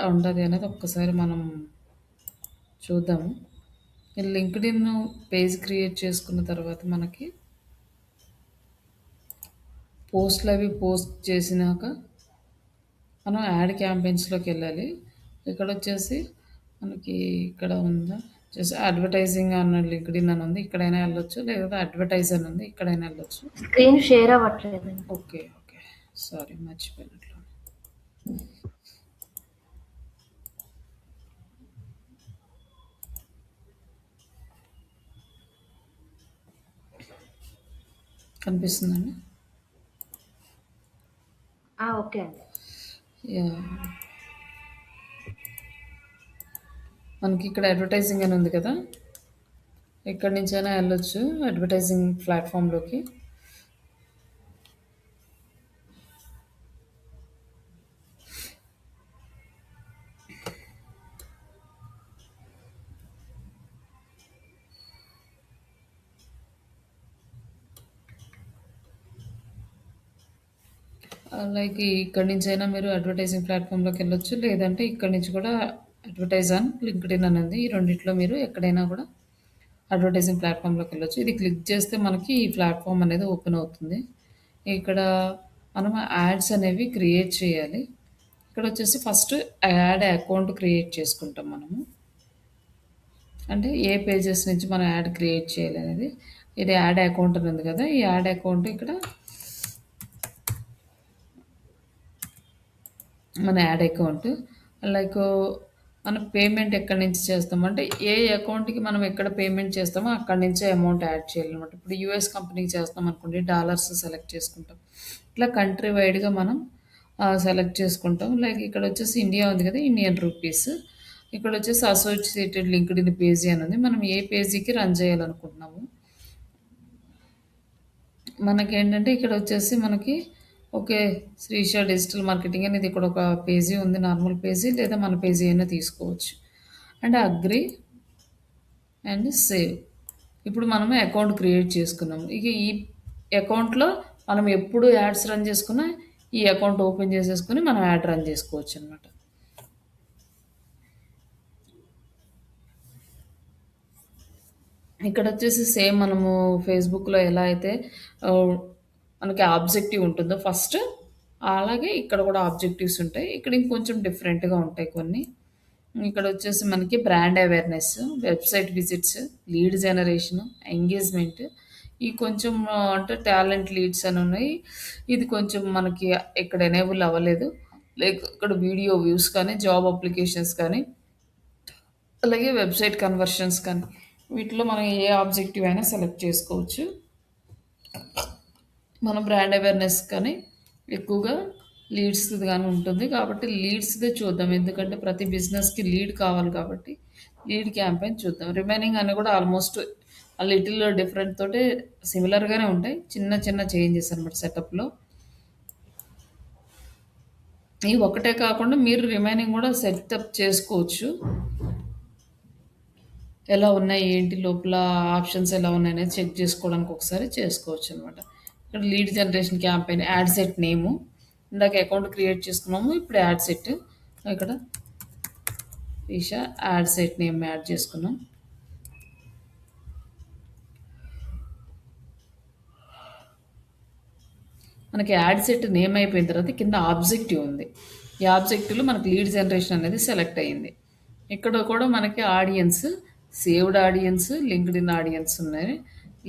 ఉంటది అనేది ఒక్కసారి మనం చూద్దాము. ఈ లింక్డ్ఇన్ పేజ్ క్రియేట్ చేసుకున్న తర్వాత మనకి పోస్ట్‌లవి పోస్ట్ చేసినాక మనం యాడ్ క్యాంపెయిన్స్‌లోకెళ్ళాలి. ఇక్కడొచ్చేసి మనకి ఇక్కడ ఉందా? జస్ట్ అడ్వర్టైజింగ్ అన్న లింక్డ్ఇన్ అని ఉంది. ఇక్కడైనా ఎళ్ళొచ్చు. లేదా అడ్వర్టైజ్ అని ఉంది. ఇక్కడైనా ఎళ్ళొచ్చు. స్క్రీన్ షేర్ అవ్వట్లేదండి. ఓకే. ఓకే. సారీ మర్చిపోయినట్లు. కనిపిస్తుందండి? ఓకే అండి. యాహ్! మనకి ఇక్కడ అడ్వర్టైజింగ్ అని ఉంది కదా! ఎక్కడి నుంచైనా ఎళ్ళొచ్చు అడ్వర్టైజింగ్ ప్లాట్‌ఫామ్‌లోకి. లైక్ ఇక్కడి నుంచైనా మీరు అడ్వర్టైజింగ్ ప్లాట్‌ఫామ్‌లోకెళ్ళొచ్చు. లేదంటే ఇక్కడి నుంచి కూడా అడ్వర్టైజ్ ఆన్ లింక్డ్ఇన్ అని ఉంది. ఈ రెండిట్లో మీరు ఎక్కడైనా కూడా అడ్వర్టైజింగ్ ప్లాట్‌ఫామ్‌లోకెళ్ళొచ్చు. ఇది క్లిక్ చేస్తే మనకి ఈ ప్లాట్‌ఫామ్ అనేది ఓపెన్ అవుతుంది. ఇక్కడ మనం యాడ్స్ అనేవి క్రియేట్ చేయాలి. ఇక్కడొచ్చేసి ఫస్ట్ యాడ్ అకౌంట్ క్రియేట్ చేసుకుంటాం మనము. అంటే ఏ పేజెస్ నుంచి మనం యాడ్ క్రియేట్ చేయాలనేది. ఇది యాడ్ అకౌంట్ అని ఉంది కదా! ఈ యాడ్ అకౌంట్ ఇక్కడ మన యాడ్ అకౌంట్. లైక్ మనం పేమెంట్ ఎక్కడి నుంచి చేస్తాం అంటే ఏ అకౌంట్‌కి మనం ఎక్కడ పేమెంట్ చేస్తామో అక్కడి నుంచే అమౌంట్ యాడ్ చేయాలనమాట. ఇప్పుడు యూఎస్ కంపెనీకి చేస్తాం అనుకోండి డాలర్స్ సెలెక్ట్ చేసుకుంటాం. ఇట్లా కంట్రీ వైడ్‌గా మనం సెలెక్ట్ చేసుకుంటాం. లైక్ ఇక్కడొచ్చేసి ఇండియా ఉంది కదా! Indian rupees. ఇక్కడొచ్చేసి అసోసియేటెడ్ లింక్డ్ఇన్ పేజీ అని ఉంది. మనం ఏ పేజీకి రన్ చేయాలనుకుంటున్నాము. మనకేంటంటే ఇక్కడొచ్చేసి మనకి ఓకే. శ్రీష డిజిటల్ మార్కెటింగ్ అనేది ఇక్కడ ఒక పేజీ ఉంది. నార్మల్ పేజీ లేదా మన పేజీ అయినా తీసుకోవచ్చు. And agree and save. ఇప్పుడు మనము అకౌంట్ క్రియేట్ చేసుకున్నాము. ఇక ఈ అకౌంట్‌లో మనం ఎప్పుడు యాడ్స్ రన్ చేసుకున్నా ఈ అకౌంట్ ఓపెన్ చేసేసుకొని మనం యాడ్ రన్ చేసుకోవచ్చనమాట. ఇక్కడొచ్చేసి సేమ్ మనము ఫేస్‌బుక్‌లో ఎలా అయితే ఆహ్, మనకి ఆబ్జెక్టివ్ ఉంటుందో ఫస్ట్, అలాగే ఇక్కడ కూడా ఆబ్జెక్టివ్స్ ఉంటాయి. ఇక్కడ ఇంకొంచెం డిఫరెంట్‌గా ఉంటాయి కొన్ని. ఇక్కడొచ్చేసి మనకి brand awareness, website visits, lead generation, engagement ఈ కొంచెం అంటే టాలెంట్ లీడ్స్ అని ఉన్నాయి. ఇది కొంచెం మనకి ఇక్కడ ఎనేబుల్ అవ్వలేదు. లైక్ ఇక్కడ వీడియో వ్యూస్ కానీ, జాబ్ అప్లికేషన్స్ కానీ అలాగే వెబ్‌సైట్ కన్వర్షన్స్ కానీ, వీటిలో మనం ఏ ఆబ్జెక్టివ్ అయినా సెలెక్ట్ చేసుకోవచ్చు. మన బ్రాండ్ అవేర్‌నెస్ కానీ ఎక్కువగా లీడ్స్‌ది గాని ఉంటుంది. కాబట్టి లీడ్స్‌దే చూద్దాం. ఎందుకంటే ప్రతి బిజినెస్‌కి లీడ్ కావాలి కాబట్టి లీడ్ క్యాంపెయిన్ చూద్దాం. రిమైనింగ్ అన్నీ కూడా ఆల్మోస్ట్ లిటిల్ డిఫరెంట్ తోటే సిమిలర్‌గానే ఉంటాయి. చిన్న చిన్న చేంజెస్ అనమాట సెటప్‌లో. ఈ ఒక్కటే కాకుండా మీరు రిమైనింగ్ కూడా సెటప్ చేసుకోవచ్చు. ఎలా ఉన్నాయి, ఏంటి లోపల ఆప్షన్స్ ఎలా ఉన్నాయనేది చెక్ చేసుకోవడానికి ఒకసారి చేసుకోవచ్చనమాట. ఇక్కడ lead generation campaign ad set name. ఇందాక అకౌంట్ క్రియేట్ చేసుకున్నాము. ఇప్పుడు యాడ్ సెట్. ఇక్కడ Eesha ad set name add చేసుకున్నాం. మనకి యాడ్ సెట్ నేమ్ అయిపోయిన తర్వాత కింద ఆబ్జెక్టివ్ ఉంది. ఈ ఆబ్జెక్టివ్‌లో మనకి లీడ్ జనరేషన్ అనేది సెలెక్ట్ అయ్యింది. ఇక్కడ కూడా మనకి audience, saved audience, LinkedIn audience ఉన్నాయి.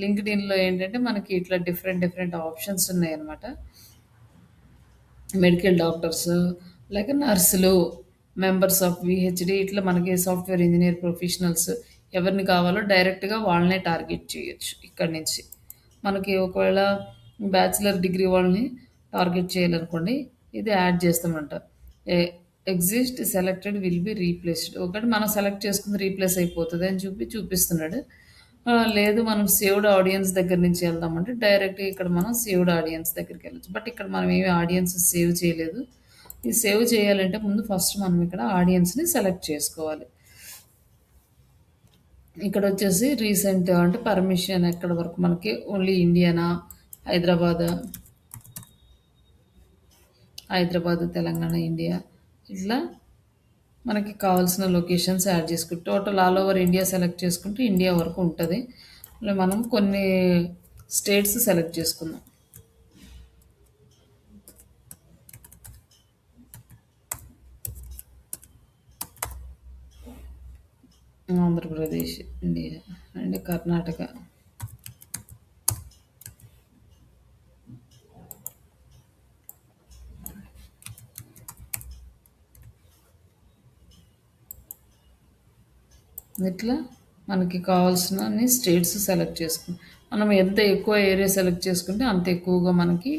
లింక్డ్ఇన్‌లో ఏంటంటే మనకి ఇట్లా డిఫరెంట్ డిఫరెంట్ ఆప్షన్స్ ఉన్నాయన్నమాట. మెడికల్ డాక్టర్స్, లేక నర్సులు, మెంబర్స్ ఆఫ్ వీహెచ్‌డీ ఇట్లా మనకి సాఫ్ట్‌వేర్ ఇంజినీర్ ప్రొఫెషనల్స్ ఎవరిని కావాలో డైరెక్ట్‌గా వాళ్ళనే టార్గెట్ చేయొచ్చు ఇక్కడి నుంచి. మనకి ఒకవేళ బ్యాచిలర్ డిగ్రీ వాళ్ళని టార్గెట్ చేయాలనుకోండి, ఇది యాడ్ చేస్తామంట. A exist selected will be replaced. ఒకటి మనం సెలెక్ట్ చేసుకుంది రీప్లేస్ అయిపోతది అని చూపిస్తున్నాడు. లేదు మనం సేవ్డ్ ఆడియన్స్ దగ్గర నుంచి వెళ్దామంటే డైరెక్ట్‌గా ఇక్కడ మనం సేవ్డ్ ఆడియన్స్ దగ్గరికెళ్ళొచ్చు. బట్ ఇక్కడ మనం ఏమి ఆడియన్స్ సేవ్ చేయలేదు. ఈ సేవ్ చేయాలంటే ముందు ఫస్ట్ మనం ఇక్కడ ఆడియన్స్‌ని సెలెక్ట్ చేసుకోవాలి. ఇక్కడొచ్చేసి రీసెంట్ అంటే పర్మిషన్ ఎక్కడి వరకు మనకి only Indiana? హైదరాబాదా? Hyderabad, Telangana, India ఇట్లా మనకి కావాల్సిన లొకేషన్స్ యాడ్ చేసుకుంటే total all over India select చేసుకుంటే ఇండియా వరకు ఉంటుంది. ఇలా మనం కొన్ని స్టేట్స్ సెలెక్ట్ చేసుకుందాం. Andhra Pradesh, India and Karnataka. ఇట్లా మనకి కావాల్సిన అన్ని స్టేట్స్ సెలెక్ట్ చేసుకుని మనం ఎంత ఎక్కువ ఏరియా సెలెక్ట్ చేసుకుంటే అంత ఎక్కువగా మనకి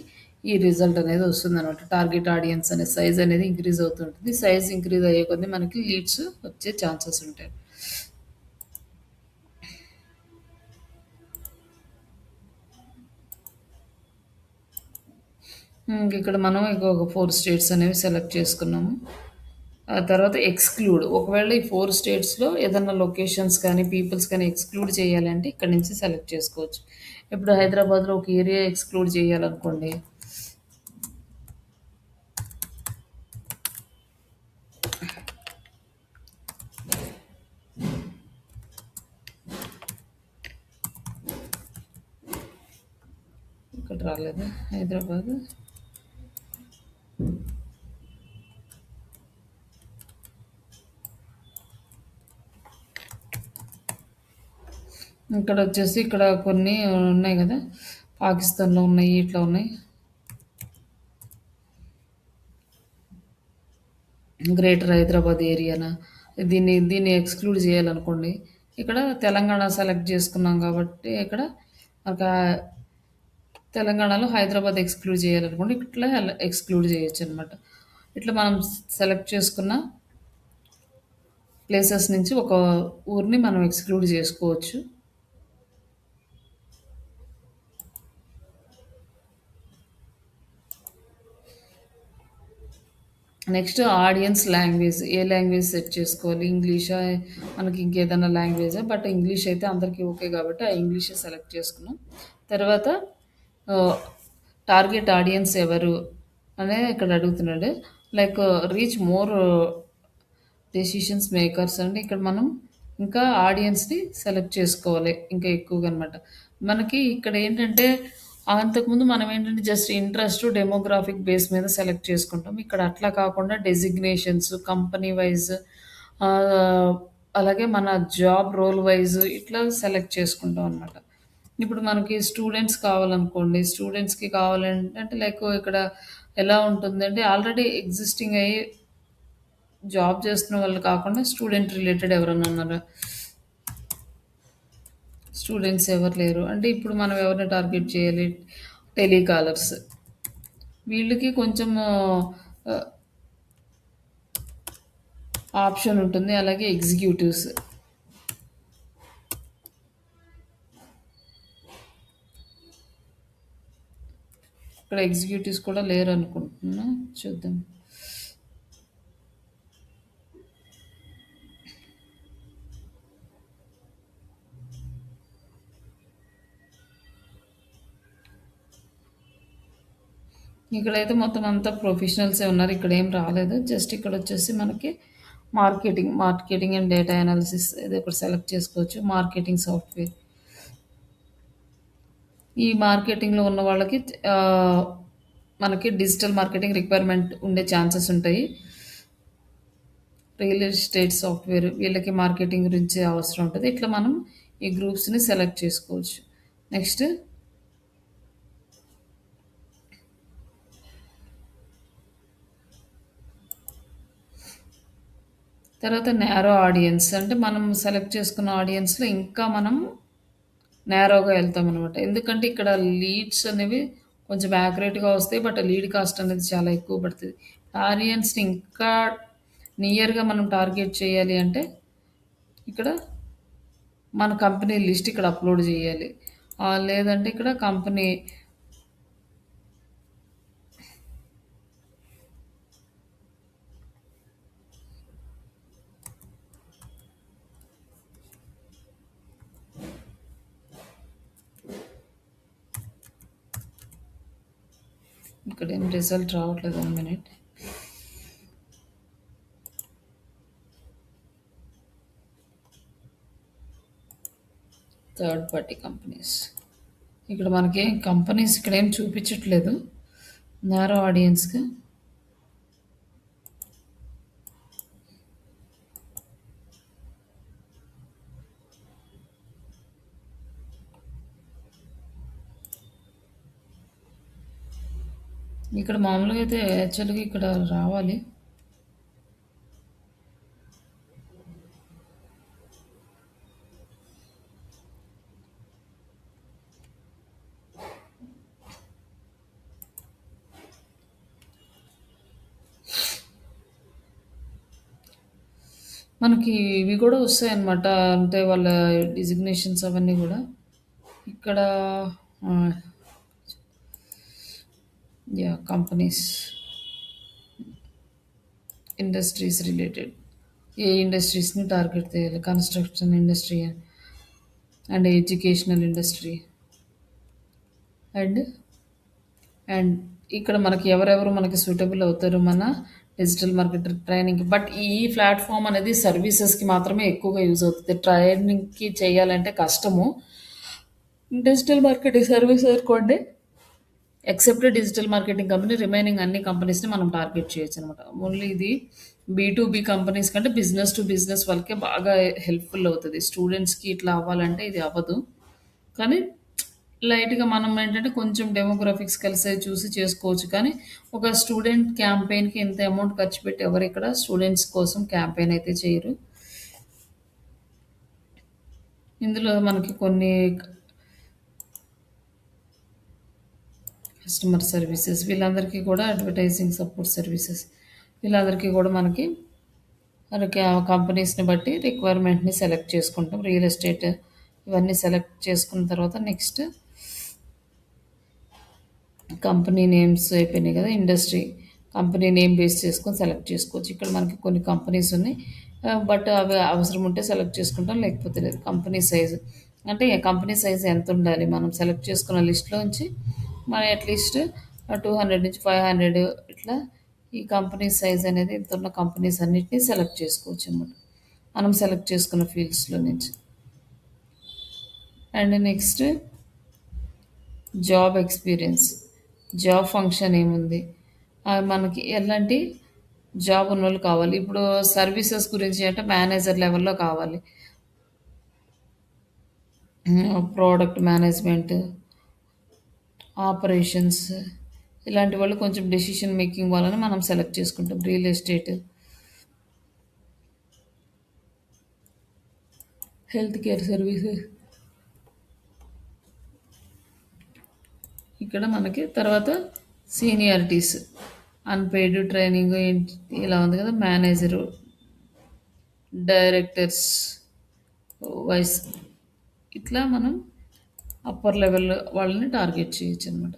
ఈ రిజల్ట్ అనేది వస్తుంది అనమాట. టార్గెట్ ఆడియన్స్ అనే సైజ్ అనేది ఇంక్రీజ్ అవుతుంటుంది. సైజ్ ఇంక్రీజ్ అయ్యే కొద్దీ మనకి లీడ్స్ వచ్చే ఛాన్సెస్ ఉంటాయి. ఇక్కడ మనం ఇంకొక 4 స్టేట్స్ అనేవి సెలెక్ట్ చేసుకున్నాము. ఆ తర్వాత ఎక్స్క్లూడ్, ఒకవేళ ఈ 4 స్టేట్స్‌లో ఏదన్నా లొకేషన్స్ కానీ, పీపుల్స్ కానీ ఎక్స్క్లూడ్ చేయాలంటే ఇక్కడ నుంచి సెలెక్ట్ చేసుకోవచ్చు. ఇప్పుడు హైదరాబాద్‌లో ఒక ఏరియా ఎక్స్క్లూడ్ చేయాలనుకోండి. ఇక్కడ రాలేదు హైదరాబాద్. ఇక్కడ వచ్చేసి ఇక్కడ కొన్ని ఉన్నాయి కదా, పాకిస్తాన్‌లో ఉన్నాయి, ఇట్లా ఉన్నాయి. గ్రేటర్ హైదరాబాద్ ఏరియానా, దీన్ని ఎక్స్క్లూడ్ చేయాలనుకోండి. ఇక్కడ తెలంగాణ సెలెక్ట్ చేసుకున్నాం కాబట్టి ఇక్కడ ఒక తెలంగాణలో హైదరాబాద్ ఎక్స్క్లూడ్ చేయాలనుకోండి, ఇట్లా ఎక్స్క్లూడ్ చేయొచ్చు అనమాట. ఇట్లా మనం సెలెక్ట్ చేసుకున్న ప్లేసెస్ నుంచి ఒక ఊరిని మనం ఎక్స్క్లూడ్ చేసుకోవచ్చు. నెక్స్ట్ ఆడియన్స్ లాంగ్వేజ్, ఏ లాంగ్వేజ్ సెట్ చేసుకోవాలి, ఇంగ్లీషా మనకి ఇంకేదైనా లాంగ్వేజా, బట్ ఇంగ్లీష్ అయితే అందరికీ ఓకే కాబట్టి ఆ ఇంగ్లీషే సెలెక్ట్ చేసుకున్నాం. తర్వాత టార్గెట్ ఆడియన్స్ ఎవరు అనేది ఇక్కడ అడుగుతున్నాడు. Like reach more decisions makers అంటే ఇక్కడ మనం ఇంకా ఆడియన్స్ని సెలెక్ట్ చేసుకోవాలి ఇంకా ఎక్కువగా అనమాట. మనకి ఇక్కడ ఏంటంటే అంతకుముందు మనం ఏంటంటే జస్ట్ ఇంట్రెస్ట్ డెమోగ్రాఫిక్ బేస్ మీద సెలెక్ట్ చేసుకుంటాం. ఇక్కడ అట్లా కాకుండా డెసిగ్నేషన్స్, కంపెనీ వైజ్, అలాగే మన జాబ్ రోల్ వైజ్ ఇట్లా సెలెక్ట్ చేసుకుంటాం అనమాట. ఇప్పుడు మనకి స్టూడెంట్స్ కావాలనుకోండి, స్టూడెంట్స్కి కావాలంటే లైక్ ఇక్కడ ఎలా ఉంటుందంటే ఆల్రెడీ ఎగ్జిస్టింగ్ అయ్యి జాబ్ చేస్తున్న వాళ్ళు కాకుండా స్టూడెంట్ రిలేటెడ్ ఎవరైనా ఉన్నారా, స్టూడెంట్స్ ఎవరు లేరు అంటే ఇప్పుడు మనం ఎవరిని టార్గెట్ చేయాలి, టెలికాలర్స్. వీళ్ళకి కొంచెం ఆప్షన్ ఉంటుంది. అలాగే ఎగ్జిక్యూటివ్స్, ఇక్కడ ఎగ్జిక్యూటివ్స్ కూడా లేరు అనుకుంటున్నా, చూద్దాం. ఇక్కడైతే మొత్తం అంతా ప్రొఫెషనల్సే ఉన్నారు. ఇక్కడ ఏం రాలేదు. జస్ట్ ఇక్కడ వచ్చేసి మనకి మార్కెటింగ్ అండ్ డేటా అనాలిసిస్ ఇది ఒకటి సెలెక్ట్ చేసుకోవచ్చు. మార్కెటింగ్ సాఫ్ట్వేర్, ఈ మార్కెటింగ్లో ఉన్న వాళ్ళకి మనకి డిజిటల్ మార్కెటింగ్ రిక్వైర్మెంట్ ఉండే ఛాన్సెస్ ఉంటాయి. రియల్ ఎస్టేట్ సాఫ్ట్వేర్, వీళ్ళకి మార్కెటింగ్ గురించి అవసరం ఉంటుంది. ఇట్లా మనం ఈ గ్రూప్స్ని సెలెక్ట్ చేసుకోవచ్చు. నెక్స్ట్ తర్వాత నేరో ఆడియన్స్ అంటే మనం సెలెక్ట్ చేసుకున్న ఆడియన్స్లో ఇంకా మనం నేరోగా వెళ్తాం అనమాట. ఎందుకంటే ఇక్కడ లీడ్స్ అనేవి కొంచెం యాక్యురేట్గా వస్తాయి, బట్ లీడ్ కాస్ట్ అనేది చాలా ఎక్కువ పడుతుంది. ఆడియన్స్ని ఇంకా నియర్గా మనం టార్గెట్ చేయాలి అంటే ఇక్కడ మన కంపెనీ లిస్ట్ ఇక్కడ అప్లోడ్ చేయాలి. లేదంటే ఇక్కడ కంపెనీ ఇక్కడ ఏం రిజల్ట్ రావట్లేదు. 1 మినిట్. Third party companies. ఇక్కడ మనకి కంపెనీస్ ఇక్కడ ఏం చూపించట్లేదు నారో ఆడియన్స్గా. ఇక్కడ మామూలుగా అయితే యాక్చువల్గా ఇక్కడ రావాలి. మనకి ఇవి కూడా వస్తాయి అన్నమాట, అంటే వాళ్ళ డిజిగ్నేషన్స్ అవన్నీ కూడా ఇక్కడ. యా, కంపెనీస్, ఇండస్ట్రీస్ రిలేటెడ్, ఏ ఇండస్ట్రీస్ని టార్గెట్ చేయాలి, construction industry and educational industry and and ఇక్కడ మనకి ఎవరెవరు మనకి సూటబుల్ అవుతారు మన డిజిటల్ మార్కెటర్ ట్రైనింగ్. బట్ ఈ ప్లాట్ఫామ్ అనేది సర్వీసెస్కి మాత్రమే ఎక్కువగా యూజ్ అవుతుంది, ట్రైనింగ్కి చేయాలంటే కష్టము. డిజిటల్ మార్కెటింగ్ సర్వీస్ అనుకోండి, except digital marketing company, remaining అన్ని కంపెనీస్ని మనం టార్గెట్ చేయొచ్చు అనమాట. ఓన్లీ ఇది బీ కంపెనీస్ కంటే బిజినెస్ టు బిజినెస్ వాళ్ళకే బాగా హెల్ప్ఫుల్ అవుతుంది. స్టూడెంట్స్కి ఇట్లా అవ్వాలంటే ఇది అవ్వదు. కానీ లైట్గా మనం ఏంటంటే కొంచెం డెమోగ్రఫిక్స్ కలిసే చూసి చేసుకోవచ్చు. కానీ ఒక స్టూడెంట్ క్యాంపెయిన్కి ఇంత అమౌంట్ ఖర్చు పెట్టి ఎవరు ఇక్కడ స్టూడెంట్స్ కోసం క్యాంపెయిన్ అయితే చేయరు. ఇందులో మనకి కొన్ని కస్టమర్ సర్వీసెస్, వీళ్ళందరికీ కూడా అడ్వర్టైజింగ్ సపోర్ట్ సర్వీసెస్, వీళ్ళందరికీ కూడా మనకి మనకి ఆ కంపెనీస్ని బట్టి రిక్వైర్మెంట్ని సెలెక్ట్ చేసుకుంటాం. రియల్ ఎస్టేట్ ఇవన్నీ సెలెక్ట్ చేసుకున్న తర్వాత నెక్స్ట్ కంపెనీ నేమ్స్ అయిపోయినాయి కదా, ఇండస్ట్రీ కంపెనీ నేమ్ బేస్ చేసుకొని సెలెక్ట్ చేసుకోవచ్చు. ఇక్కడ మనకి కొన్ని కంపెనీస్ ఉన్నాయి, బట్ అవి అవసరం ఉంటే సెలెక్ట్ చేసుకుంటాం, లేకపోతే లేదు. కంపెనీ సైజు అంటే కంపెనీ సైజు ఎంత ఉండాలి, మనం సెలెక్ట్ చేసుకున్న లిస్ట్లోంచి మనం అట్లీస్ట్ 200 నుంచి 500 ఇట్లా ఈ కంపెనీ సైజ్ అనేది ఇంత ఉన్న కంపెనీస్ అన్నిటినీ సెలెక్ట్ చేసుకోవచ్చు అన్నమాట, మనం సెలెక్ట్ చేసుకున్న ఫీల్డ్స్లో నుంచి. And next job experience, job function ఏముంది, మనకి ఎలాంటి జాబ్ ఉన్న వాళ్ళు కావాలి. ఇప్పుడు సర్వీసెస్ గురించి అంటే మేనేజర్ లెవెల్లో కావాలి, ప్రోడక్ట్ మేనేజ్మెంట్, ఆపరేషన్స్, ఇలాంటి వాళ్ళు కొంచెం డెసిషన్ మేకింగ్ వాళ్ళని మనం సెలెక్ట్ చేసుకుంటాం. Real estate, health care services. ఇక్కడ మనకి తర్వాత సీనియారిటీస్, అన్పెయిడ్ ట్రైనింగ్ ఇలా ఉంది కదా, మేనేజరు, డైరెక్టర్స్, వైస్, ఇట్లా మనం అప్పర్ లెవెల్ వాళ్ళని టార్గెట్ చేయొచ్చు అనమాట.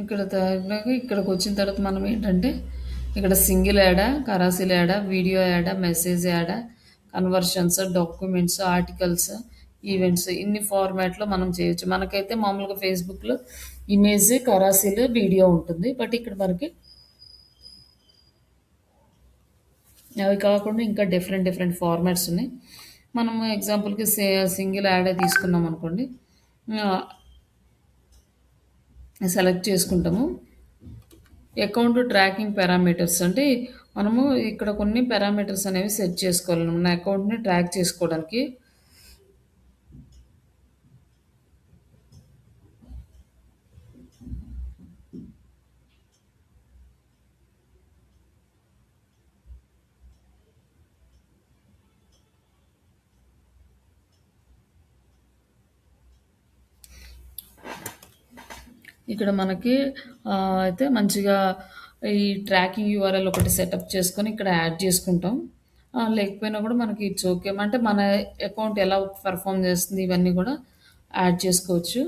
ఇక్కడ తగినాక ఇక్కడికి వచ్చిన తర్వాత మనం ఏంటంటే ఇక్కడ సింగిల్ యాడా, కరాసీల యాడా, వీడియో యాడా, మెసేజ్ యాడా, కన్వర్షన్స్, డాక్యుమెంట్స్, ఆర్టికల్స్, ఈవెంట్స్, ఇన్ని ఫార్మాట్లో మనం చేయొచ్చు. మనకైతే మామూలుగా ఫేస్బుక్లో ఇమేజ్, కరాసీలు, వీడియో ఉంటుంది. బట్ ఇక్కడ మనకి అవి కాకుండా ఇంకా డిఫరెంట్ డిఫరెంట్ ఫార్మాట్స్ ఉన్నాయి. మనము ఎగ్జాంపుల్కి సింగిల్ యాడే తీసుకున్నాం అనుకోండి, సెలెక్ట్ చేసుకుంటాము. అకౌంట్ ట్రాకింగ్ పారామీటర్స్ అంటే మనము ఇక్కడ కొన్ని పారామీటర్స్ అనేవి సెట్ చేసుకోవాలి మన అకౌంట్ని ట్రాక్ చేసుకోవడానికి. ఇక్కడ మనకి అయితే మంచిగా ఈ ట్రాకింగ్ యూఆర్ఎల్ ఒకటి సెటప్ చేసుకొని ఇక్కడ యాడ్ చేసుకుంటాం. లేకపోయినా కూడా మనకి ఇట్స్ ఓకే. అంటే మన అకౌంట్ ఎలా పెర్ఫార్మ్ చేస్తుంది ఇవన్నీ కూడా యాడ్ చేసుకోవచ్చు.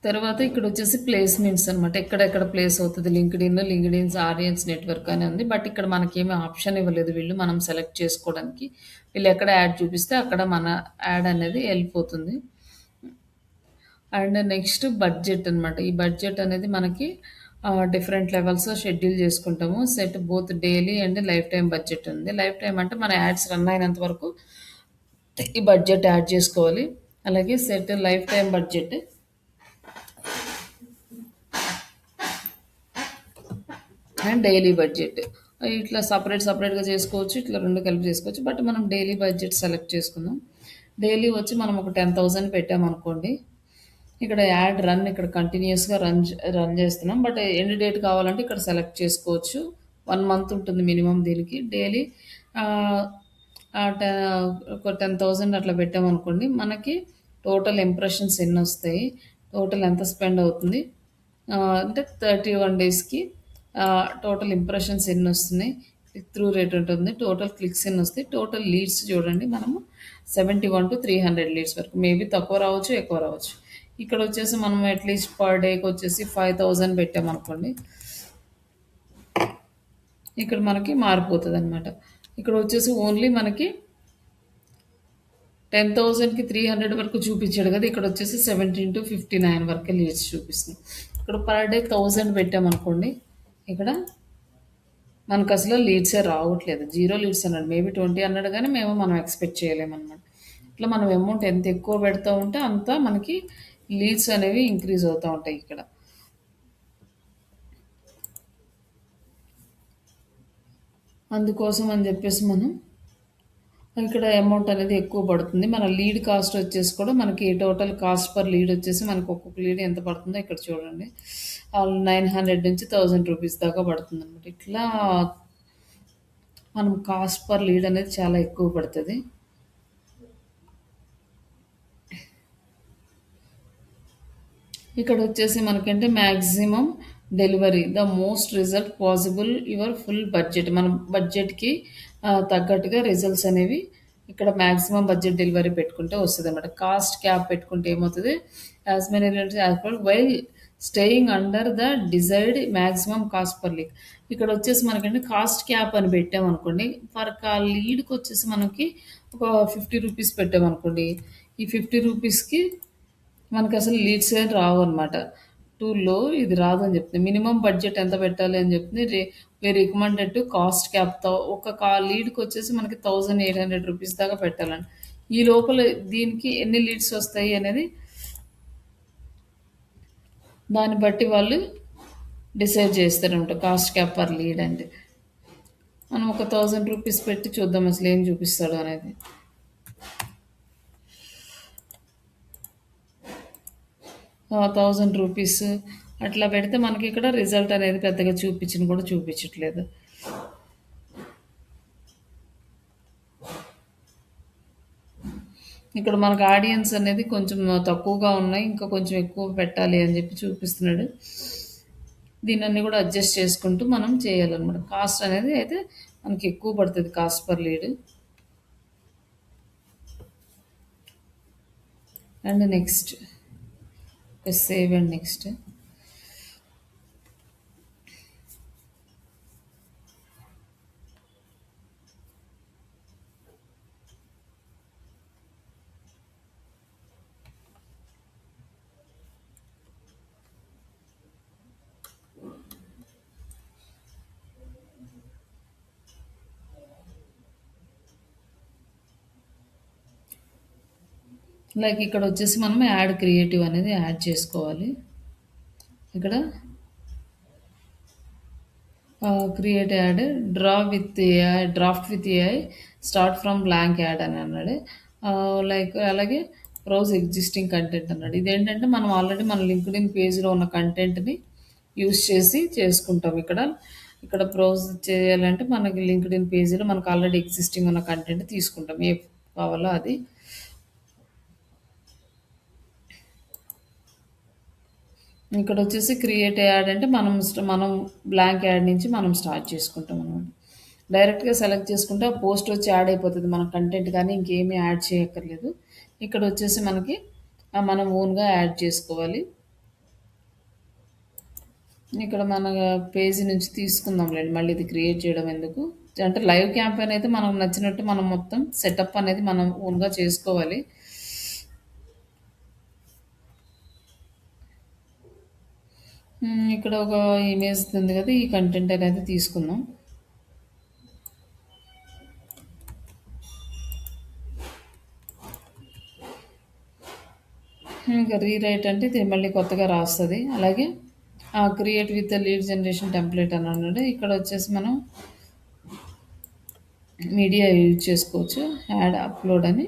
తర్వాత ఇక్కడొచ్చేసి ప్లేస్‌మెంట్స్ అనమాట. ఎక్కడెక్కడ ప్లేస్ అవుతది. లింక్డ్ఇన్స్ ఆడియన్స్ నెట్వర్క్ అని ఉంది. బట్ ఇక్కడ మనకేమి ఆప్షన్ ఇవ్వలేదు వీళ్ళు. మనం సెలెక్ట్ చేసుకోవడానికి. వీళ్ళు ఎక్కడ యాడ్ చూపిస్తే అక్కడ మన యాడ్ అనేది ఎళ్ళిపోతుంది. అండ్ నెక్స్ట్ బడ్జెట్ అనమాట. ఈ బడ్జెట్ అనేది మనకి డిఫరెంట్ లెవెల్స్‌లో షెడ్యూల్ చేసుకుంటాము. Set both daily and life time budget ఉంది. లైఫ్ టైమ్ అంటే మన యాడ్స్ రన్ అయినంత వరకు ఈ బడ్జెట్ యాడ్ చేసుకోవాలి. అలాగే set life time budget and daily budget. ఇట్లా సపరేట్‌గా చేసుకోవచ్చు. ఇట్లా 2 కలిపి చేసుకోవచ్చు. బట్ మనం డైలీ బడ్జెట్ సెలెక్ట్ చేసుకుందాం. డైలీ వచ్చి మనం ఒక 10,000 పెట్టామనుకోండి. ఇక్కడ యాడ్ రన్ ఇక్కడ కంటిన్యూయస్‌గా రన్ చేస్తున్నాం. బట్ ఎండ్ డేట్ కావాలంటే ఇక్కడ సెలెక్ట్ చేసుకోవచ్చు. 1 మంత్ ఉంటుంది మినిమమ్ దీనికి. డైలీ ఆహ్, ఆహ్, ట ఒక 10,000 అట్లా పెట్టామనుకోండి. మనకి టోటల్ ఇంప్రెషన్స్ ఎన్నొస్తాయి? టోటల్ ఎంత స్పెండ్ అవుతుంది? అంటే 31 డేస్‌కి టోటల్ ఇంప్రెషన్స్ ఎన్నొస్తున్నాయి? క్లిక్ త్రూ రేట్ ఉంటుంది. టోటల్ క్లిక్స్ ఎన్నొస్తాయి? టోటల్ లీడ్స్ చూడండి మనము 71-300 లీడ్స్ వరకు. మేబీ తక్కువ రావచ్చు, ఎక్కువ రావచ్చు. ఇక్కడొచ్చేసి మనం అట్‌లీస్ట్ పర్ డేకొచ్చేసి 5,000 పెట్టామనుకోండి. ఇక్కడ మనకి మారిపోతదనమాట. ఇక్కడొచ్చేసి ఓన్లీ మనకి 10,000కి 300 వరకు చూపించాడు కదా! ఇక్కడొచ్చేసి 17-59 వరకే లీడ్స్ చూపిస్తుంది. ఇక్కడ పర్ డే 1000 పెట్టామనుకోండి. ఇక్కడ మనకసలు లీడ్సే రావట్లేదు. 0 లీడ్స్ అన్నాడు. మేబీ 20 అన్నాడు గానీ మనం ఎక్స్‌పెక్ట్ చేయలేమనమాట. ఇట్లా మనం అమౌంట్ ఎంత ఎక్కువ పెడతా ఉంటే అంత మనకి లీడ్స్ అనేవి ఇంక్రీజ్ అవుతా ఉంటాయి ఇక్కడ. అందుకోసం అని చెప్పేసి మనం ఇక్కడ అమౌంట్ అనేది ఎక్కువ పడుతుంది. మన లీడ్ కాస్ట్ వచ్చేసి కూడా మనకి టోటల్ కాస్ట్ పర్ లీడ్ వచ్చేసి మనకు ఒక్కొక్క లీడ్ ఎంత పడుతుందో ఇక్కడ చూడండి. 900 నుంచి 1000 రూపీస్ దాకా పడుతుందనమాట. ఇట్లా మనం కాస్ట్ పర్ లీడ్ అనేది చాలా ఎక్కువ పడతది. ఇక్కడ వచ్చేసి మనకంటే maximum delivery the most result possible your full budget మన బడ్జెట్కి తగ్గట్టుగా రిజల్ట్స్ అనేవి ఇక్కడ మ్యాక్సిమం బడ్జెట్ డెలివరీ పెట్టుకుంటే వస్తుంది అనమాట. కాస్ట్ క్యాప్ పెట్టుకుంటే ఏమవుతుంది? As many as per while staying under the desired maximum cost per lead. ఇక్కడ వచ్చేసి మనకంటే కాస్ట్ క్యాప్ అని పెట్టామనుకోండి. ఫర్ లీడ్కి వచ్చేసి మనకి ఒక 50 రూపీస్ పెట్టామనుకోండి. ఈ 50 రూపీస్కి మనకసలు లీడ్సే రావనమాట. టూ లో ఇది రాదని చెప్తుంది. మినిమమ్ బడ్జెట్ ఎంత పెట్టాలి అని చెప్తుంది. వి రికమెండెడ్ టు కాస్ట్ క్యాప్‌తో ఒక లీడ్‌కొచ్చేసి మనకి 1800 రూపీస్ దాకా పెట్టాలండి. ఈ లోపల దీనికి ఎన్ని లీడ్స్ వస్తాయి అనేది దాన్ని బట్టి వాళ్ళు డిసైడ్ చేస్తారనమాట. కాస్ట్ క్యాప్ పర్ లీడ్ అంటే. మనం ఒక 1000 రూపీస్ పెట్టి చూద్దాం అసలు ఏం చూపిస్తాడో అనేది. 1000 రూపీస్ అట్లా పెడితే మనకి ఇక్కడ రిజల్ట్ అనేది పెద్దగా కూడా చూపించట్లేదు. ఇక్కడ మనకు ఆడియన్స్ అనేది కొంచెం తక్కువగా ఉన్నాయి. ఇంకా కొంచెం ఎక్కువ పెట్టాలి అని చెప్పి చూపిస్తున్నాడు. దీనన్నీ కూడా అడ్జస్ట్ చేసుకుంటూ మనం చేయాలన్నమాట. కాస్ట్ అనేది అయితే మనకి ఎక్కువ పడుతుంది cost per lead. And next save and next. Like ఇక్కడ వచ్చేసి మనం యాడ్ క్రియేటివ్ అనేది యాడ్ చేసుకోవాలి. ఇక్కడ create add draft with AI start from blank add అని అన్నాడు. లైక్ అలాగే బ్రౌజ్ ఎగ్జిస్టింగ్ కంటెంట్ అన్నాడు. ఇదేంటంటే మనం ఆల్రెడీ మన లింక్డ్ఇన్ పేజ్లో ఉన్న కంటెంట్ని యూస్ చేసి చేసుకుంటాం. ఇక్కడ బ్రౌజ్ చేయాలంటే మనకి లింక్డ్ఇన్ పేజీలో మనకు ఆల్రెడీ ఎగ్జిస్టింగ్ ఉన్న కంటెంట్ తీసుకుంటాం, ఏ కావాలో అది. ఇక్కడ వచ్చేసి క్రియేట్ యాడ్ అంటే మనం బ్లాంక్ యాడ్ నుంచి మనం స్టార్ట్ చేసుకుంటాం అనమాట. డైరెక్ట్గా సెలెక్ట్ చేసుకుంటే ఆ పోస్ట్ వచ్చి యాడ్ అయిపోతుంది మన కంటెంట్, కానీ ఇంకేమీ యాడ్ చేయక్కర్లేదు. ఇక్కడ వచ్చేసి మనకి మనం ఓన్గా యాడ్ చేసుకోవాలి. ఇక్కడ మన పేజీ నుంచి తీసుకుందాంలేండి, మళ్ళీ ఇది క్రియేట్ చేయడం ఎందుకు. అంటే లైవ్ క్యాంపెయిన్ అయితే మనకు నచ్చినట్టు మనం మొత్తం సెటప్ అనేది మనం ఓన్గా చేసుకోవాలి. ఇక్కడ ఒక ఇమేజ్ ఉంది కదా, ఈ కంటెంట్ అనేది తీసుకుందాం. ఇంకా రీరైట్ అంటే ఇది మళ్ళీ కొత్తగా రాస్తుంది. అలాగే create with lead generation template అని అన్నాడు. ఇక్కడ వచ్చేసి మనం మీడియా యూజ్ చేసుకోవచ్చు, యాడ్ అప్లోడ్ అని.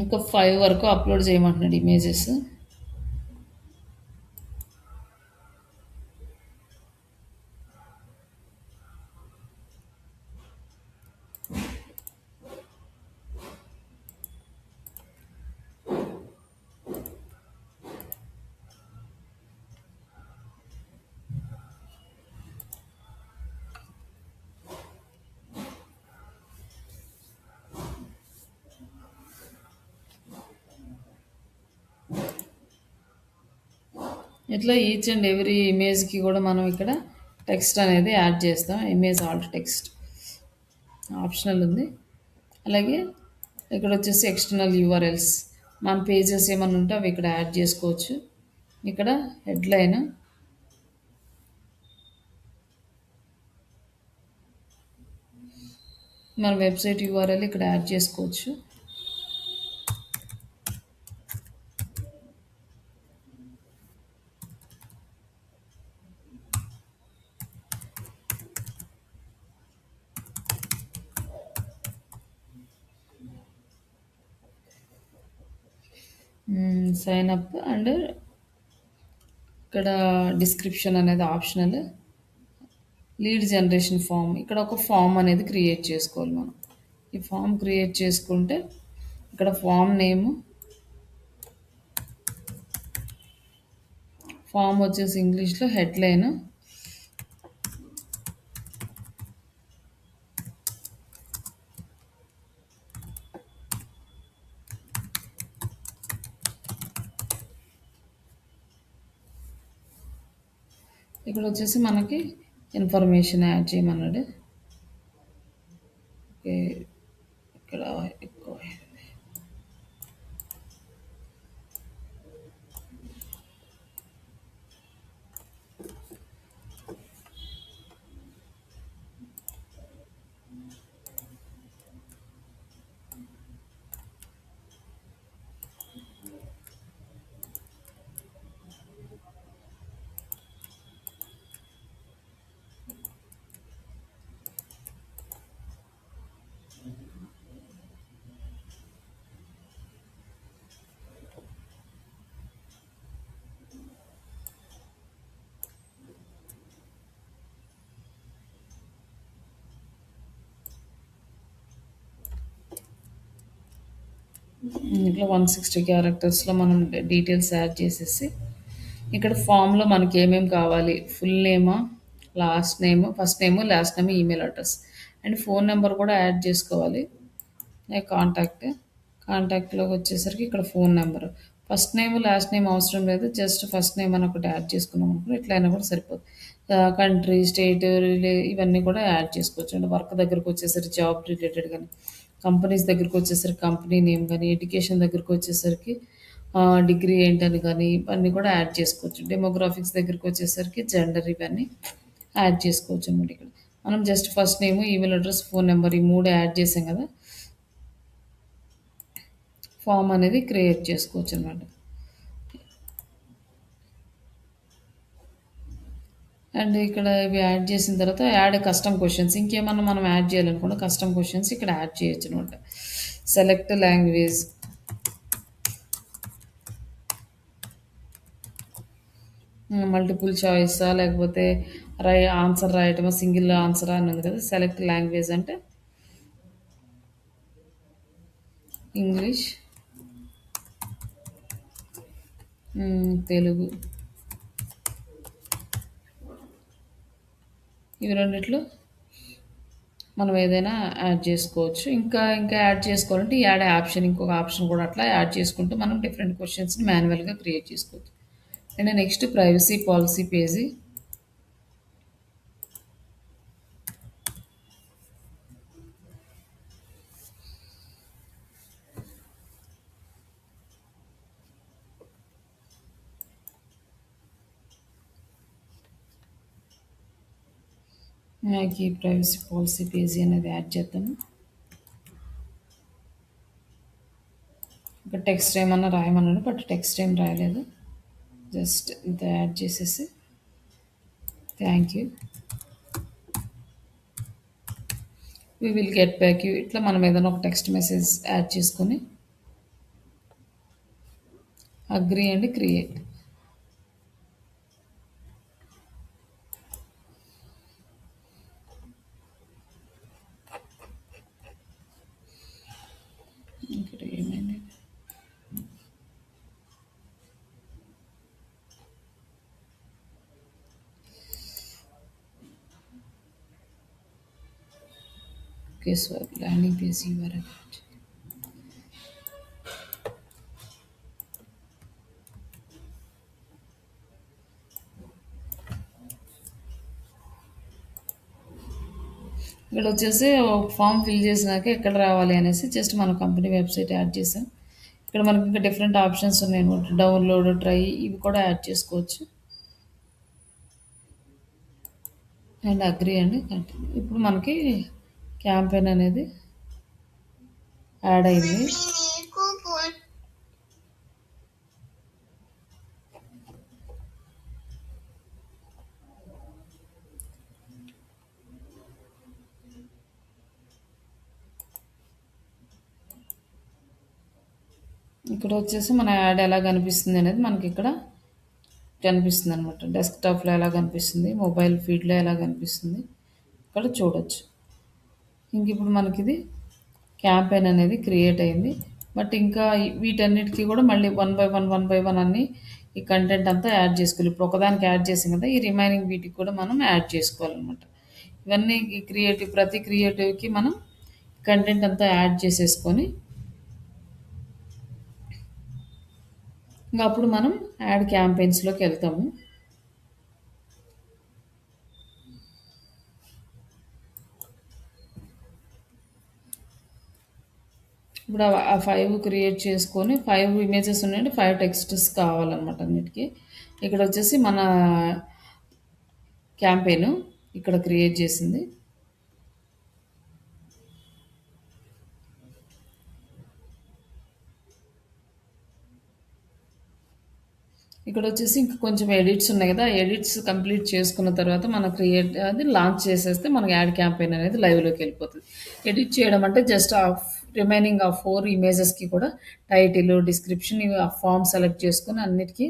ఇంకా 5 వరకు అప్లోడ్ చేయమంటున్నాడు ఇమేజెస్. ఇట్లా ఈచ్ అండ్ ఎవ్రీ ఇమేజ్కి కూడా మనం ఇక్కడ టెక్స్ట్ అనేది యాడ్ చేస్తాం. ఇమేజ్ ఆల్ట్ టెక్స్ట్ ఆప్షనల్ ఉంది. అలాగే ఇక్కడ వచ్చేసి ఎక్స్టర్నల్ యూఆర్ఎల్స్, మన పేజెస్ ఏమైనా ఉంటే అవి ఇక్కడ యాడ్ చేసుకోవచ్చు. ఇక్కడ హెడ్లైన్, మన వెబ్సైట్ యూఆర్ఎల్ ఇక్కడ యాడ్ చేసుకోవచ్చు. సైన్ అప్ అండ్ ఇక్కడ డిస్క్రిప్షన్ అనేది ఆప్షనల్. లీడ్ జనరేషన్ ఫామ్, ఇక్కడ ఒక ఫామ్ అనేది క్రియేట్ చేసుకోవాలి మనం. ఈ ఫామ్ క్రియేట్ చేసుకుంటే ఇక్కడ ఫామ్ నేము, ఫామ్ వచ్చేసి ఇంగ్లీష్లో హెడ్లైన్, ఇక్కడ వచ్చేసి మనకి ఇన్ఫర్మేషన్ యాడ్ చేయమన్నాడు. ఓకే, ఇక్కడ ఎక్కువ ఇట్లా 160 క్యారెక్టర్స్లో మనం డీటెయిల్స్ యాడ్ చేసేసి ఇక్కడ ఫామ్లో మనకి ఏమేమి కావాలి, ఫుల్ నేమా, last name, first name, last name, email address and phone number కూడా యాడ్ చేసుకోవాలి. కాంటాక్ట్లోకి వచ్చేసరికి ఇక్కడ phone number, first name last name అవసరం లేదు, జస్ట్ ఫస్ట్ నేమ్ అని ఒకటి యాడ్ చేసుకున్నాం అనుకో ఎట్లయినా కూడా సరిపోతుంది. కంట్రీ, స్టేట్, ఇవన్నీ కూడా యాడ్ చేసుకోవచ్చు. అంటే వర్క్ దగ్గరకు వచ్చేసరికి జాబ్ రిలేటెడ్ కానీ, కంపెనీస్ దగ్గరికి వచ్చేసరికి కంపెనీ నేమ్ కానీ, ఎడ్యుకేషన్ దగ్గరికి వచ్చేసరికి డిగ్రీ ఏంటని కానీ ఇవన్నీ కూడా యాడ్ చేసుకోవచ్చు. డెమోగ్రాఫిక్స్ దగ్గరికి వచ్చేసరికి జెండర్ ఇవన్నీ యాడ్ చేసుకోవచ్చు అనమాట ఇక్కడ. మనం just first name, email address, phone number ఈ 3 యాడ్ చేసాం కదా! ఫామ్ అనేది క్రియేట్ చేసుకోవచ్చు అనమాట. అండ్ ఇక్కడ ఇవి యాడ్ చేసిన తర్వాత యాడ్ కస్టమ్ క్వశ్చన్స్ ఇంకేమన్నా మనం యాడ్ చేయాలనుకుంటే కస్టమ్ క్వశ్చన్స్ ఇక్కడ యాడ్ చేయొచ్చు అనమాట. సెలెక్ట్ లాంగ్వేజ్, మల్టిపుల్ చాయిసా లేకపోతే ఆన్సర్ రాయటమా, సింగిల్ ఆన్సరా అని ఉంది కదా. సెలెక్ట్ లాంగ్వేజ్ అంటే ఇంగ్లీష్, తెలుగు, ఇవి రెండిట్లో మనం ఏదైనా యాడ్ చేసుకోవచ్చు. ఇంకా ఇంకా యాడ్ చేసుకోవాలంటే ఈ యాడ్ ఆప్షన్, ఇంకొక ఆప్షన్ కూడా అట్లా యాడ్ చేసుకుంటూ మనం డిఫరెంట్ క్వశ్చన్స్ని మాన్యువల్గా క్రియేట్ చేసుకోవచ్చు. And next privacy policy page. నాకు ఈ ప్రైవసీ పాలసీ పేజీ అనేది యాడ్ చేద్దాము. ఇక్కడ టెక్స్ట్ ఏమన్నా రాయమన్నాడు, బట్ టెక్స్ట్ ఏం రాయలేదు. జస్ట్ ఇంత యాడ్ చేసేసి thank you, we will get back you, ఇట్లా మనం ఏదైనా ఒక టెక్స్ట్ మెసేజ్ యాడ్ చేసుకొని అగ్రీ అండ్ క్రియేట్. ఇక్కడ ఏమైంది, ఓకే సార్ ల్యాండింగ్ పేజ్ ఇవ్వరు. ఇక్కడ వచ్చేసి ఫామ్ ఫిల్ చేసినాక ఎక్కడ రావాలి అనేసి జస్ట్ మన కంపెనీ వెబ్సైట్ యాడ్ చేసాం. ఇక్కడ మనకి ఇంకా డిఫరెంట్ ఆప్షన్స్ ఉన్నాయి అనమాట. డౌన్లోడ్, ట్రై ఇవి కూడా యాడ్ చేసుకోవచ్చు. అండ్ అగ్రీ అండి కంటిన్యూ. ఇప్పుడు మనకి క్యాంపెయిన్ అనేది యాడ్ అయింది. ఇక్కడ వచ్చేసి మన యాడ్ ఎలా కనిపిస్తుంది అనేది మనకి ఇక్కడ కనిపిస్తుంది అనమాట. డెస్క్టాప్లో ఎలా కనిపిస్తుంది, మొబైల్ ఫీడ్లో ఎలా కనిపిస్తుంది ఇక్కడ చూడొచ్చు. ఇంక ఇప్పుడు మనకి ఇది క్యాంపెయిన్ అనేది క్రియేట్ అయింది. బట్ ఇంకా వీటన్నిటికీ కూడా మళ్ళీ వన్ బై వన్ అన్ని ఈ కంటెంట్ అంతా యాడ్ చేసుకోవాలి. ఇప్పుడు ఒకదానికి యాడ్ చేసాం కదా, ఈ రిమైనింగ్ వీటికి కూడా మనం యాడ్ చేసుకోవాలన్నమాట. ఇవన్నీ ప్రతి క్రియేటివ్కి మనం కంటెంట్ అంతా యాడ్ చేసేసుకొని ఇంకా అప్పుడు మనం యాడ్ క్యాంపెయిన్స్లోకి వెళ్తాము. ఇప్పుడు ఆ 5 క్రియేట్ చేసుకొని 5 ఇమేజెస్ ఉన్నాయంటే 5 టెక్స్ట్స్ కావాలన్నమాట అన్నిటికీ. ఇక్కడ వచ్చేసి మన క్యాంపెయిన్ ఇక్కడ క్రియేట్ చేసింది. ఇక్కడ వచ్చేసి ఇంకా కొంచెం ఎడిట్స్ ఉన్నాయి కదా, ఎడిట్స్ కంప్లీట్ చేసుకున్న తర్వాత మనం క్రియేట్ అది లాంచ్ చేసేస్తే మనకి యాడ్ క్యాంపెయిన్ అనేది లైవ్లోకి వెళ్ళిపోతుంది. ఎడిట్ చేయడం అంటే జస్ట్ ఆ రిమైనింగ్ ఆ 4 ఇమేజెస్కి కూడా టైటిల్, డిస్క్రిప్షన్ ఇవి ఆ ఫామ్ సెలెక్ట్ చేసుకొని అన్నిటికీ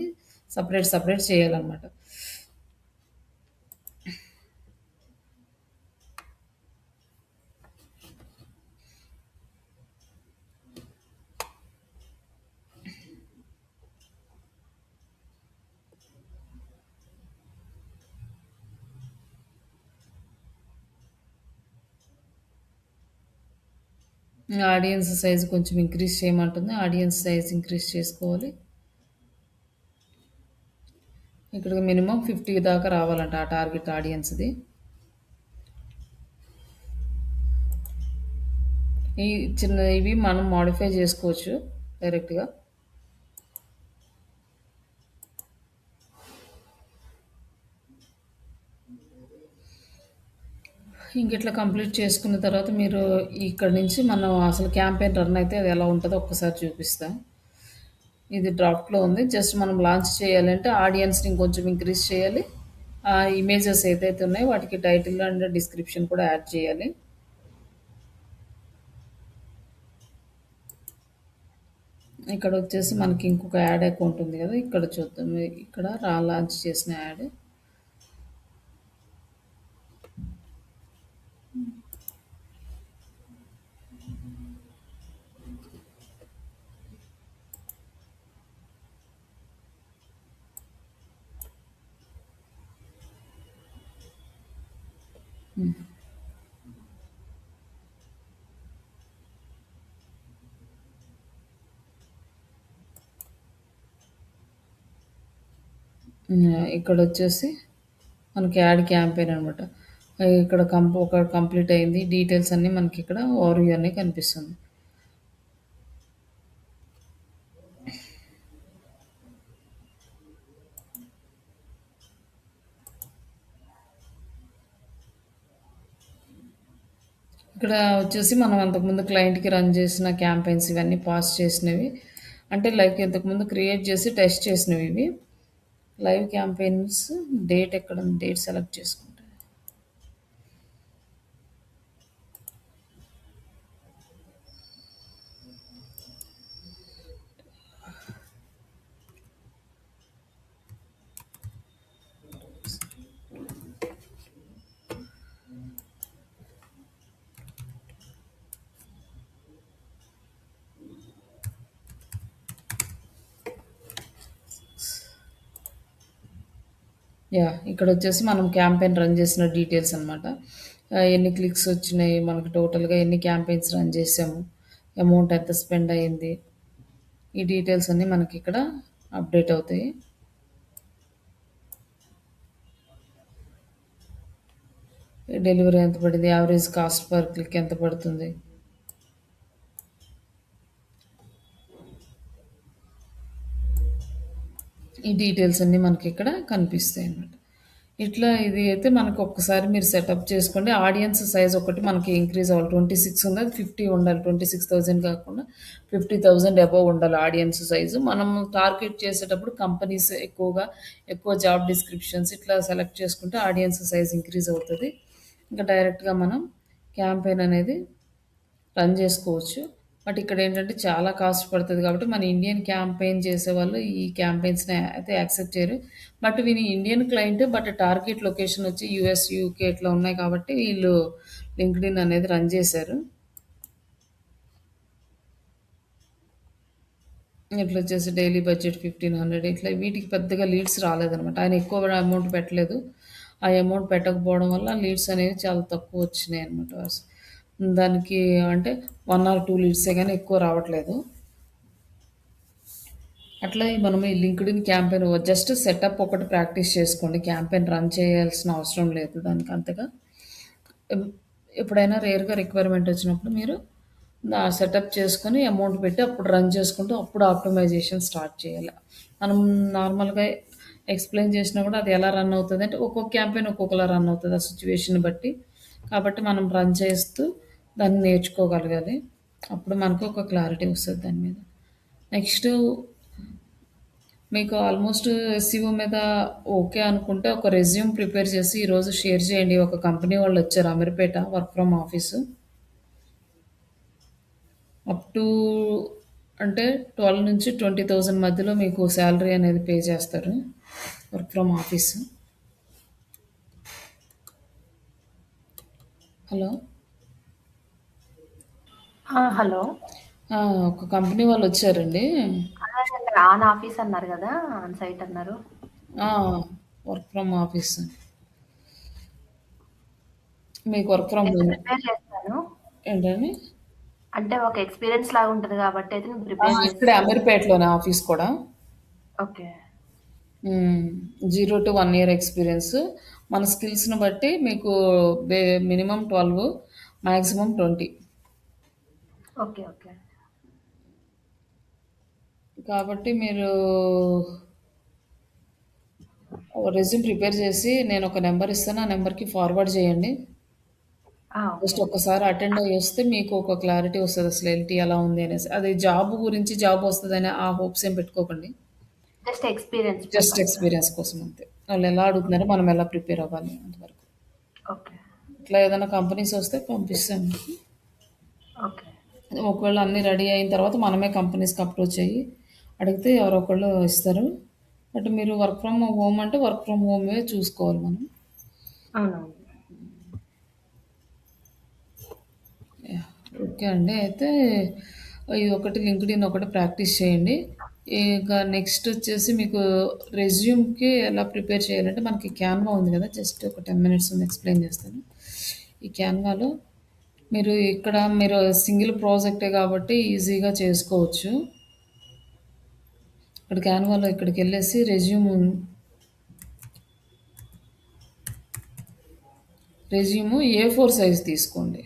సపరేట్ చేయాలన్నమాట. ఆడియన్స్ సైజ్ కొంచెం ఇంక్రీజ్ చేయమంటుంది. ఆడియన్స్ సైజ్ ఇంక్రీజ్ చేసుకోవాలి. ఇక్కడ మినిమం 50 దాకా రావాలంట ఆ టార్గెట్ ఆడియన్స్ది. ఈ ఇవి మనం మాడిఫై చేసుకోవచ్చు డైరెక్ట్గా. ఇంక ఇట్లా కంప్లీట్ చేసుకున్న తర్వాత మీరు ఇక్కడ నుంచి మనం అసలు క్యాంపెయిన్ రన్ అయితే అది ఎలా ఉంటదో ఒక్కసారి చూపిస్తా. ఇది డ్రాఫ్ట్‌లో ఉంది. జస్ట్ మనం లాంచ్ చేయాలంటే ఆడియన్స్‌ని ఇంకొంచెం ఇంక్రీజ్ చేయాలి. ఆ ఇమేజెస్ ఏదైతే ఉన్నాయో వాటికి టైటిల్ అండ్ డిస్క్రిప్షన్ కూడా యాడ్ చేయాలి. ఇక్కడ వచ్చేసి మనకి ఇంకొక యాడ్ అకౌంట్ ఉంది కదా! ఇక్కడ చూద్దాం. ఇక్కడ లాంచ్ చేసిన యాడ్. ఇక్కడొచ్చేసి మనకి యాడ్ క్యాంపెయిన్ అనమాట. ఇక్కడ ఒక కంప్లీట్ అయింది. డీటెయిల్స్ అన్నీ మనకి ఇక్కడ ఓవర్‌వ్యూ అన్నీ కనిపిస్తుంది. ఇక్కడ వచ్చేసి మనం అంతకుముందు క్లయింట్‌కి రన్ చేసిన క్యాంపెయిన్స్ ఇవన్నీ పాస్ చేసినవి. అంటే లైక్ ఇంతకుముందు క్రియేట్ చేసి టెస్ట్ చేసినవి ఇవి. లైవ్ క్యాంపెయిన్స్ డేట్ ఎక్కడుంది? డేట్ సెలెక్ట్ చేసుకుంటే. యాహ్! ఇక్కడొచ్చేసి మనం క్యాంపెయిన్ రన్ చేసిన డీటెయిల్స్ అనమాట. ఎన్ని క్లిక్స్ వచ్చినాయి, మనకు టోటల్‌గా ఎన్ని క్యాంపెయిన్స్ రన్ చేసాము, అమౌంట్ ఎంత స్పెండ్ అయింది, ఈ డీటెయిల్స్ అన్నీ మనకిక్కడ అప్డేట్ అవుతాయి. డెలివరీ ఎంత పడింది, యావరేజ్ కాస్ట్ పర్ క్లిక్ ఎంత పడుతుంది, ఈ డీటెయిల్స్ అన్నీ మనకిక్కడ కనిపిస్తాయి అన్నమాట. ఇట్లా ఇది అయితే మనకు ఒక్కసారి మీరు సెటప్ చేసుకోండి. ఆడియన్స్ సైజ్ ఒకటి మనకి ఇంక్రీజ్ అవ్వాలి. 26 ఉంది. అది 50 ఉండాలి. 26,000 కాకుండా 50,000 అబోవ్ ఉండాలి ఆడియన్స్ సైజు. మనం టార్గెట్ చేసేటప్పుడు కంపెనీస్ ఎక్కువ జాబ్ డిస్క్రిప్షన్స్ ఇట్లా సెలెక్ట్ చేసుకుంటే ఆడియన్స్ సైజ్ ఇంక్రీజ్ అవుతది. ఇంకా డైరెక్ట్‌గా మనం క్యాంపెయిన్ అనేది రన్ చేసుకోవచ్చు. బట్ ఇక్కడేంటంటే చాలా కాస్ట్ పడతది కాబట్టి మన ఇండియన్ క్యాంపెయిన్ చేసేవాళ్ళు ఈ క్యాంపెయిన్స్‌ని అయితే యాక్సెప్ట్ చేయరు. బట్ వీని Indian client but target location వచ్చి యూఎస్, యూకే ఇట్లా ఉన్నాయి కాబట్టి వీళ్ళు లింక్డ్ఇన్ అనేది రన్ చేశారు. ఇట్లొచ్చేసి డైలీ బడ్జెట్ 1500 ఇట్లా వీటికి పెద్దగా లీడ్స్ రాలేదనమాట. ఆయన ఎక్కువ అమౌంట్ పెట్టలేదు. ఆ అమౌంట్ పెట్టకపోవడం వల్ల లీడ్స్ అనేవి చాలా తక్కువ వచ్చినాయనమాట. దానికి అంటే 1 ఆర్ 2 లీడ్సే గానీ ఎక్కువ రావట్లేదు. అట్లా మనం ఈ లింక్డ్ఇన్ క్యాంపెయిన్ జస్ట్ సెటప్ ఒకటి ప్రాక్టీస్ చేసుకోండి. క్యాంపెయిన్ రన్ చేయాల్సిన అవసరం లేదు దానికి అంతగా. ఎం ఎప్పుడైనా రేర్‌గా రిక్వైర్మెంట్ వచ్చినప్పుడు మీరు సెటప్ చేసుకొని అమౌంట్ పెట్టి అప్పుడు రన్ చేసుకుంటూ అప్పుడు ఆప్టిమైజేషన్ స్టార్ట్ చేయాలి. మనం నార్మల్‌గా ఎక్స్‌ప్లెయిన్ చేసినా కూడా అది ఎలా రన్ అవుతదంటే ఒక్కొక్క క్యాంపెయిన్ ఒక్కొక్కలా రన్ అవుతది ఆ సిట్యుయేషన్‌ని బట్టి. కాబట్టి మనం రన్ చేస్తూ దాన్ని నేర్చుకోగలగాలి. అప్పుడు మనకు ఒక క్లారిటీ వస్తది దాని మీద. నెక్స్టు మీకు ఆల్మోస్ట్ ఎస్‌ఈఓ మీద ఓకే అనుకుంటే ఒక రెజ్యూమ్ ప్రిపేర్ చేసి ఈరోజు షేర్ చేయండి. ఒక కంపెనీ వాళ్ళొచ్చారు Ameerpet work from office. Up to అంటే 12,000-20,000 మధ్యలో మీకు సాలరీ అనేది పే చేస్తారు. Work from office. Hello! Hello. ఆ! ఒక కంపెనీ వాళ్ళొచ్చారండి. అదేనండి. ఆన్ ఆఫీస్ అన్నారు గదా! ఆన్ సైట్ అన్నారు. ఆ! Work from office. మీకు వర్క్ ఫ్రమ్ అయితే హోమ్ ప్రిపేర్ చేస్తాను. ఏంటండి? అంటే ఒక ఎక్స్‌పీరియన్స్ లాగా ఉంటది గాబట్టి అయితే నేను ఆ! ప్రిపేర్ ఇక్కడే చేసి అమీర్‌పేటలోనే ఆఫీస్ కూడా. ఓకే. 0-1 year experience. మన స్కిల్స్‌ని బట్టి మీకు బే మినిమమ్ 12 మాక్సిమం 20. ఓకే. ఓకే. కాబట్టి మీరు రెజ్యూమ్ ప్రిపేర్ చేసి నేను ఒక నంబర్ ఇస్తాను. ఆ నంబర్‌కి ఫార్వర్డ్ చేయండి. ఓకే జస్ట్ అండి. ఒక్కసారి అటెండ్ అయ్యొస్తే మీకు ఒక క్లారిటీ వస్తది అసలు ఎల్‌టి ఎలా ఉంది అనేసి. అది జాబ్ గురించి జాబ్ వస్తదని ఆ హోప్స్ ఏం పెట్టుకోకండి. Just experience just purpose. Experience కోసం అంతే. వాళ్ళెలా అడుగుతున్నారో మనం ఎలా ప్రిపేర్ అవ్వాలి అంతవరకు. ఓకే. ఇట్లా ఏదైనా కంపెనీస్ వస్తే పంపిస్తాను. ఓకే. ఒకవేళ అన్నీ రెడీ అయిన తర్వాత మనమే కంపెనీస్‌కి అప్రోచ్ అయ్యి అడిగితే ఎవరో ఒకళ్ళు ఇస్తారు. బట్ మీరు వర్క్ ఫ్రమ్ హోమ్ అంటే వర్క్ ఫ్రమ్ హోమే చూసుకోవాలి మనం. అవునవును. యాహ్! ఓకే అండి. అయితే ఇదొకటి లింక్డ్ఇన్ ఒకటి ప్రాక్టీస్ చేయండి. ఇంకా నెక్స్ట్ వచ్చేసి మీకు రెజ్యూమ్‌కి ఎలా ప్రిపేర్ చేయాలంటే మనకి క్యాన్వా ఉంది కదా! జస్ట్ ఒక 10 మినిట్స్ ఉంది ఎక్స్‌ప్లెయిన్ చేస్తాను. ఈ క్యాన్వాలో మీరు సింగిల్ ప్రాజెక్టే కాబట్టి ఈజీగా చేసుకోవచ్చు. ఇక్కడ క్యాన్వాలో ఇక్కడికెళ్ళేసి రెజ్యూమ్ ఏ4 సైజ్ తీసుకోండి.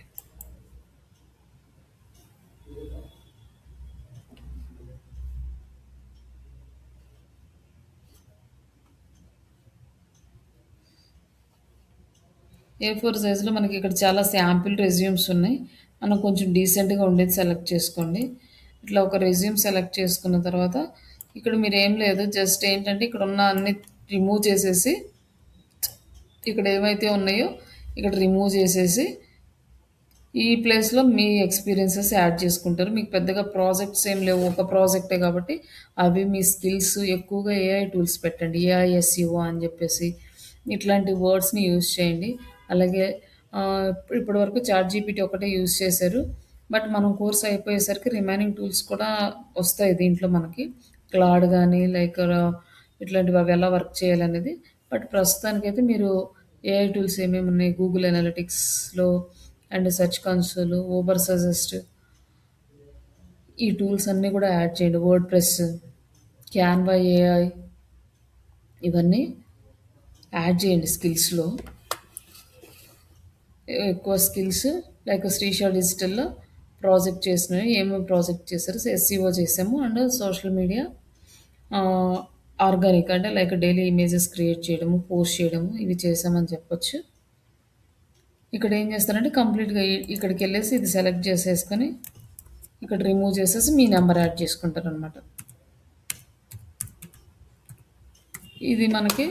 ఏ4 సైజ్‌లో మనకి ఇక్కడ చాలా శాంపిల్ రెజ్యూమ్స్ ఉన్నాయి. మనం కొంచెం డీసెంట్‌గా ఉండేది సెలెక్ట్ చేసుకోండి. ఇట్లా ఒక రెజ్యూమ్ సెలెక్ట్ చేసుకున్న తర్వాత ఇక్కడ మీరేం లేదు జస్ట్ ఏంటంటే ఇక్కడున్న అన్ని రిమూవ్ చేసేసి ఇక్కడ ఏమైతే ఉన్నాయో ఇక్కడ రిమూవ్ చేసేసి ఈ ప్లేస్‌లో మీ ఎక్స్‌పీరియన్సెస్ యాడ్ చేసుకుంటారు. మీకు పెద్దగా ప్రాజెక్ట్స్ ఏం లేవు. ఒక ప్రాజెక్టే కాబట్టి అవి మీ స్కిల్స్ ఎక్కువగా ఏఐ టూల్స్ పెట్టండి. ఏఐ ఎస్ఈఓ అని చెప్పేసి ఇట్లాంటి వర్డ్స్‌ని యూజ్ చేయండి. అలాగే ఇప్పటివరకు చాట్‌జీపీటీ ఒకటే యూజ్ చేశారు. బట్ మనం కోర్స్ అయిపోయేసరికి రిమైనింగ్ టూల్స్ కూడా వస్తాయి దీంట్లో మనకి. క్లాడ్ గానీ ఇట్లాంటివి అవి ఎలా వర్క్ చేయాలనేది. బట్ ప్రస్తుతానికైతే మీరు ఏఐ టూల్స్ ఏమేమి ఉన్నాయి గూగుల్ అనలిటిక్స్‌లో and search console, Ubersuggest ఈ టూల్స్ అన్నీ కూడా యాడ్ చేయండి. వర్డ్ ప్రెస్, క్యాన్వా ఏఐ ఇవన్నీ యాడ్ చేయండి స్కిల్స్‌లో. ఎక్కువ స్కిల్స్ లైక్ శ్రీషా డిజిటల్‌లో ప్రాజెక్ట్ చేసినవి ఏమేమి ప్రాజెక్ట్ చేశారు? ఎస్సీఓ చేసాము and social media ah, organic అంటే లైక్ డైలీ ఇమేజెస్ క్రియేట్ చేయడము, పోస్ట్ చేయడము ఇవి చేశామని చెప్పొచ్చు. ఇక్కడ ఏం చేస్తారంటే కంప్లీట్‌గా ఇక్కడికెళ్ళేసి ఇది సెలెక్ట్ చేసేసుకొని ఇక్కడ రిమూవ్ చేసేసి మీ నంబర్ యాడ్ చేసుకుంటారనమాట. ఇది మనకి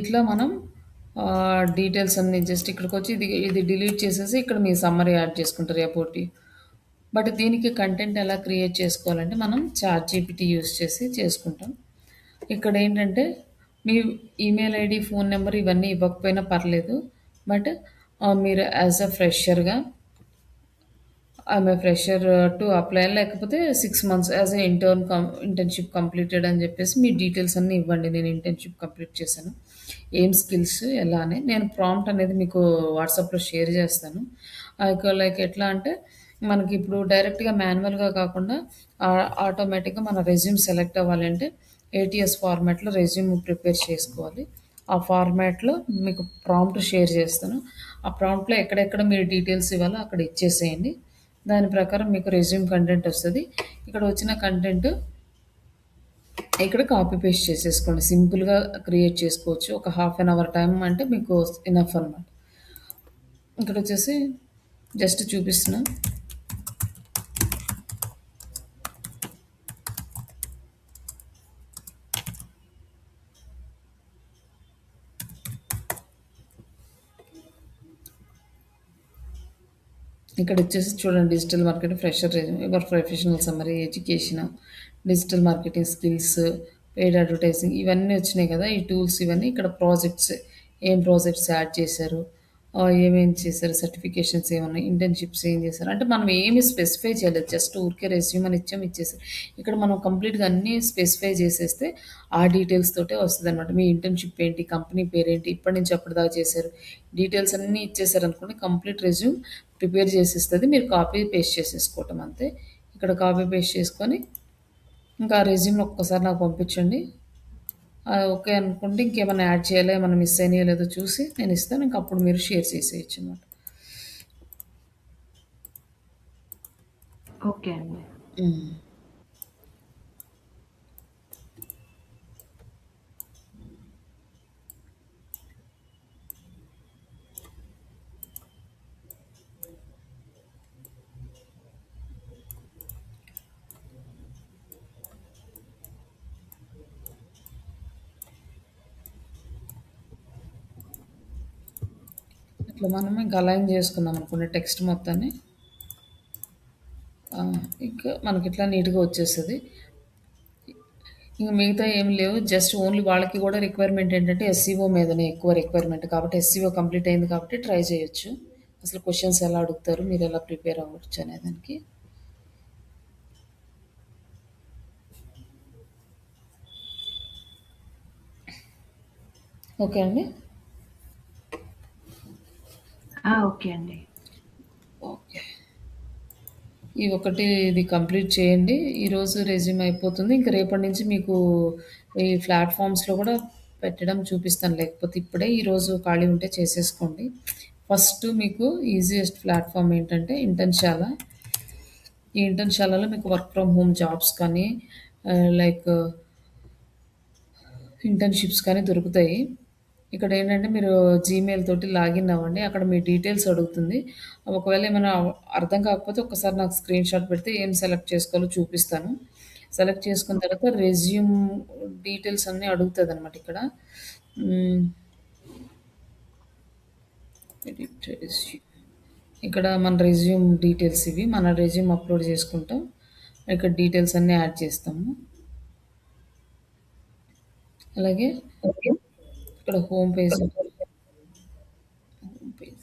ఇట్లా మనం డీటెయిల్స్ అన్నీ జస్ట్ ఇక్కడికొచ్చి ఇది డిలీట్ చేసేసి ఇక్కడ మీ సమ్మరీ యాడ్ చేసుకుంటారు అబౌట్ యూ. బట్ దీనికి కంటెంట్ ఎలా క్రియేట్ చేసుకోవాలంటే మనం చాట్‌జీపీటీ యూజ్ చేసి చేసుకుంటాం. ఇక్కడేంటంటే మీ ఈమెయిల్ ఐడీ, ఫోన్ నంబర్ ఇవన్నీ ఇవ్వకపోయినా పర్లేదు. బట్ మీరు యాస్ ఎ ఫ్రెషర్‌గా I'm a fresher to apply లేకపోతే 6 months as a internship completed అని చెప్పేసి మీ డీటెయిల్స్ అన్నీ ఇవ్వండి. నేను ఇంటర్న్‌షిప్ కంప్లీట్ చేశాను. ఏం స్కిల్స్ ఎలా అని. నేను ప్రాంప్ట్ అనేది మీకు వాట్సాప్‌లో షేర్ చేస్తాను. లైక్ ఎట్లా అంటే మనకిప్పుడు డైరెక్ట్‌గా మాన్యువల్‌గా కాకుండా ఆటోమేటిక్‌గా మన రెజ్యూమ్ సెలెక్ట్ అవ్వాలంటే ఏటీఎస్ ఫార్మాట్‌లో రెజ్యూమ్ ప్రిపేర్ చేసుకోవాలి. ఆ ఫార్మాట్‌లో మీకు ప్రాంప్ట్ షేర్ చేస్తాను. ఆ ప్రాంప్ట్‌లో ఎక్కడెక్కడ మీరు డీటెయిల్స్ ఇవ్వాలో అక్కడ ఇచ్చేసేయండి. దాని ప్రకారం మీకు రెజ్యూమ్ కంటెంట్ వస్తది. ఇక్కడ వచ్చిన కంటెంట్ ఇక్కడ కాపీ పేస్ట్ చేసేసుకోండి. సింపుల్‌గా క్రియేట్ చేసుకోవచ్చు. ఒక హాఫ్ అన్ అవర్ టైమ్ అంటే మీకు ఎనఫ్ అనమాట. ఇక్కడొచ్చేసి జస్ట్ చూపిస్తున్నా. ఇక్కడొచ్చేసి చూడండి digital marketing fresher resume, your professional summary, education, digital marketing skills, paid advertising ఇవన్నీ వచ్చినాయి కదా! ఈ టూల్స్ ఇవన్నీ ఇక్కడ ప్రాజెక్ట్స్ ఏం ప్రాజెక్ట్స్ యాడ్ చేశారు, ఏమేం చేశారు, సర్టిఫికేషన్స్ ఏమున్నాయి, ఇంటర్న్‌షిప్స్ ఏం చేశారు. అంటే మనం ఏమి స్పెసిఫై చేయలేదు. జస్ట్ ఊరికే రెజ్యూమ్ అని ఇచ్చాం ఇచ్చేసాం. ఇక్కడ మనం కంప్లీట్‌గా అన్నీ స్పెసిఫై చేసేస్తే ఆ డీటెయిల్స్ తోటే వస్తదనమాట. మీ ఇంటర్న్‌షిప్ ఏంటి, కంపెనీ పేరేంటి, ఇప్పటి నుంచి ఎప్పటిదాకా చేశారు, డీటెయిల్స్ అన్నీ ఇచ్చేసారనుకోండి కంప్లీట్ రెజ్యూమ్ ప్రిపేర్ చేసిస్తది. మీరు కాపీ పేస్ట్ చేసేసుకోవటం అంతే. ఇక్కడ కాపీ పేస్ట్ చేసుకొని ఇంకా ఆ రెజ్యూమ్‌ని ఒక్కసారి నాకు పంపించండి. ఓకే అనుకుంటే ఇంకేమైనా యాడ్ చేయాలా, ఏమన్నా మిస్ అయినాయో లేదో చూసి నేను ఇస్తాను. ఇంక అప్పుడు మీరు షేర్ చేసేయొచ్చనమాట. ఓకే అండి. హ్మ్. ఇట్లా మనం ఇంక అలైన్ చేసుకున్నాం అనుకోండి టెక్స్ట్ మొత్తాన్ని. ఇంకా మనకిట్లా నీట్‌గా వచ్చేస్తది. ఇంక మిగతా ఏమి లేవు. జస్ట్ ఓన్లీ వాళ్ళకి గూడా రిక్వైర్మెంట్ ఏంటంటే ఎస్సీఓ మీదనే ఎక్కువ రిక్వైర్మెంట్ కాబట్టి ఎస్సీఓ కంప్లీట్ అయింది కాబట్టి ట్రై చేయొచ్చు. అసలు క్వెషన్స్ ఎలా అడుగుతారు? మీరెలా ప్రిపేర్ అవ్వచ్చు అనే దానికి. ఓకే అండి. ఓకే అండి. ఓకే. ఈ ఒకటి ఇది కంప్లీట్ చేయండి. ఈరోజు రెజ్యూమ్ అయిపోతుంది. ఇంక రేపటి నుంచి మీకు ఈ ప్లాట్‌ఫామ్స్‌లో గూడా పెట్టడం చూపిస్తాను. లేకపోతే ఇప్పుడే ఈరోజు ఖాళీ ఉంటే చేసేసుకోండి. ఫస్ట్ మీకు ఈజియెస్ట్ ప్లాట్‌ఫామ్ ఏంటంటే ఇంటర్న్‌షాల. ఈ ఇంటర్న్‌షాలలో మీకు వర్క్ ఫ్రమ్ హోమ్ జాబ్స్ కానీ లైక్ ఇంటర్న్‌షిప్స్ కానీ దొరుకుతాయి. ఇక్కడేంటంటే మీరు జీమెయిల్ తోటి లాగిన్ అవ్వండి. అక్కడ మీ డీటెయిల్స్ అడుగుతుంది. ఒకవేళ ఏమైనా అర్థం కాకపోతే ఒక్కసారి నాకు స్క్రీన్‌షాట్ పెడితే ఏం సెలెక్ట్ చేసుకోవాలో చూపిస్తాను. సెలెక్ట్ చేసుకున్న తర్వాత రెజ్యూమ్ డీటెయిల్స్ అన్నీ అడుగుతదనమాట ఇక్కడ. హ్మ్. Edit resume. ఇక్కడ మన రెజ్యూమ్ డీటెయిల్స్ ఇవి. మన రెజ్యూమ్ అప్‌లోడ్ చేసుకుంటాం. ఇక్కడ డీటెయిల్స్ అన్నీ యాడ్ చేస్తాము. అలాగే ఇక్కడ హోమ్ పేజ్ హోమ్ పేజ్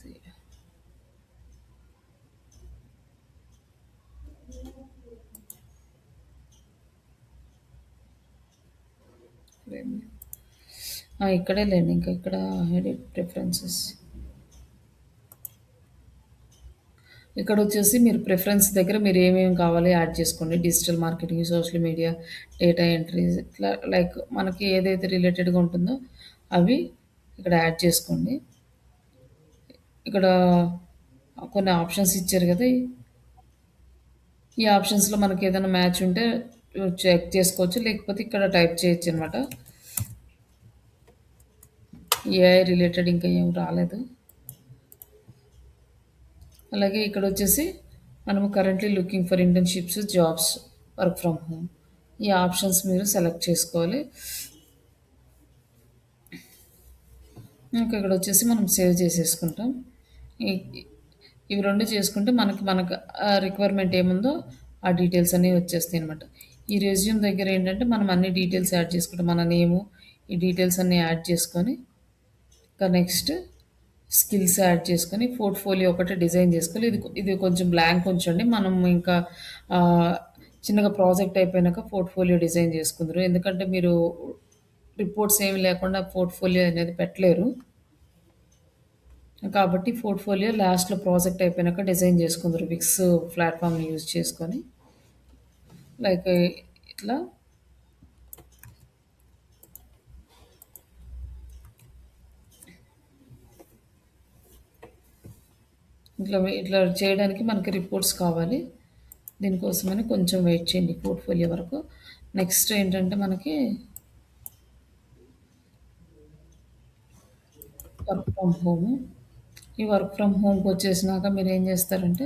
ఇక్కడే లేండి. ఇంకా ఇక్కడ ఎడిట్ ప్రిఫరెన్సెస్. ఇక్కడొచ్చేసి మీరు ప్రిఫరెన్స్ దగ్గర మీరు ఏమేమి కావాలో యాడ్ చేసుకోండి. Digital marketing, social media, data entries ఇట్లా లైక్ మనకి ఏదైతే రిలేటెడ్‌గా ఉంటుందో అవి ఇక్కడ యాడ్ చేసుకోండి. ఇక్కడ కొన్ని ఆప్షన్స్ ఇచ్చారు కదా! ఈ ఆప్షన్స్‌లో మనకి ఏదైనా మ్యాచ్ ఉంటే చెక్ చేసుకోవచ్చు. లేకపోతే ఇక్కడ టైప్ చేయొచ్చనమాట. ఏఐ రిలేటెడ్ ఇంకా ఏం రాలేదు. అలాగే ఇక్కడొచ్చేసి మనము currently looking for internships, jobs, work from home. ఈ ఆప్షన్స్ మీరు సెలెక్ట్ చేసుకోవాలి. ఇంకా ఇక్కడొచ్చేసి మనం సేవ్ చేసేసుకుంటాం. ఈ ఇవి 2 చేసుకుంటే మనకు రిక్వైర్మెంట్ ఏముందో ఆ డీటెయిల్స్ అన్నీ వచ్చేస్తాయనమాట. ఈ రెజ్యూమ్ దగ్గర ఏంటంటే మనం అన్ని డీటెయిల్స్ యాడ్ చేసుకుంటాం. మన నేము, ఈ డీటెయిల్స్ అన్నీ యాడ్ చేసుకొని ఇంకా నెక్స్ట్ స్కిల్స్ యాడ్ చేసుకొని పోర్ట్‌ఫోలియో ఒకటి డిజైన్ చేసుకోవాలి. ఇది కొంచెం బ్లాంక్ ఉంచండి. మనం ఇంకా ఆహ్, చిన్నగా ప్రాజెక్ట్ అయిపోయినాక పోర్ట్‌ఫోలియో డిజైన్ చేసుకుందురు. ఎందుకంటే మీరు రిపోర్ట్స్ ఏమి లేకుండా పోర్ట్‌ఫోలియో అనేది పెట్టలేరు. కాబట్టి పోర్ట్‌ఫోలియో లాస్ట్‌లో ప్రాజెక్ట్ అయిపోయినాక డిజైన్ చేసుకుందురు. విక్స్ ప్లాట్‌ఫామ్‌ని యూజ్ చేసుకొని. లైక్ ఇట్లా ఇట్లా చేయడానికి మనకి రిపోర్ట్స్ కావాలి. దీనికోసమని కొంచెం వెయిట్ చేయండి పోర్ట్‌ఫోలియో వరకు. నెక్స్ట్ ఏంటంటే మనకి వర్క్ ఫ్రమ్ హోమ్. ఈ వర్క్ ఫ్రమ్ హోమ్‌కొచ్చేసినాక మీరేం చేస్తారంటే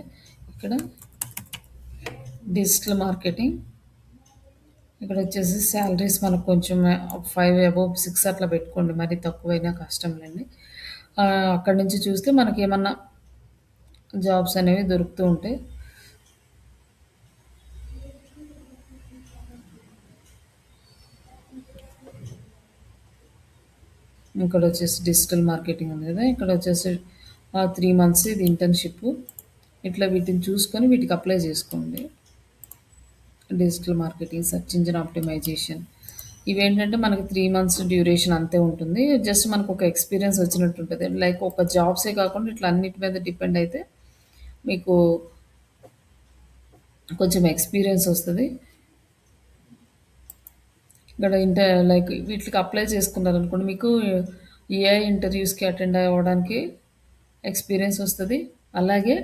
ఇక్కడ డిజిటల్ మార్కెటింగ్ ఇక్కడొచ్చేసి సాలరీస్ మనకు కొంచెం 5 అబోవ్ 6 అట్లా పెట్టుకోండి. మరీ తక్కువైనా కష్టంలెండి. అక్కడి నుంచి చూస్తే మనకేమన్నా జాబ్స్ అనేవి దొరుకుతూ ఉంటాయి. ఇక్కడొచ్చేసి డిజిటల్ మార్కెటింగ్ ఉంది కదా! ఇక్కడొచ్చేసి 3 మంత్స్ ఇది ఇంటర్న్‌షిప్పు. ఇట్లా వీటిని చూసుకొని వీటికి అప్లై చేసుకోండి. Digital marketing, search engine optimisation. ఇవేంటంటే మనకి 3 మంత్స్ డ్యూరేషన్ అంతే ఉంటుంది. జస్ట్ మనకొక ఎక్స్‌పీరియన్స్ వచ్చినట్టుంటది. లైక్ ఒక జాబ్సే కాకుండా ఇట్లా అన్నిటి మీద డిపెండ్ అయితే మీకు కొంచెం ఎక్స్‌పీరియన్స్ ఒస్తది. ఇక్కడ లైక్ వీటికి అప్లై చేసుకున్నారనుకోండి మీకు ఏఐ ఇంటర్వ్యూస్‌కి అటెండ్ అవ్వడానికి ఎక్స్‌పీరియన్స్ ఒస్తది. అలాగే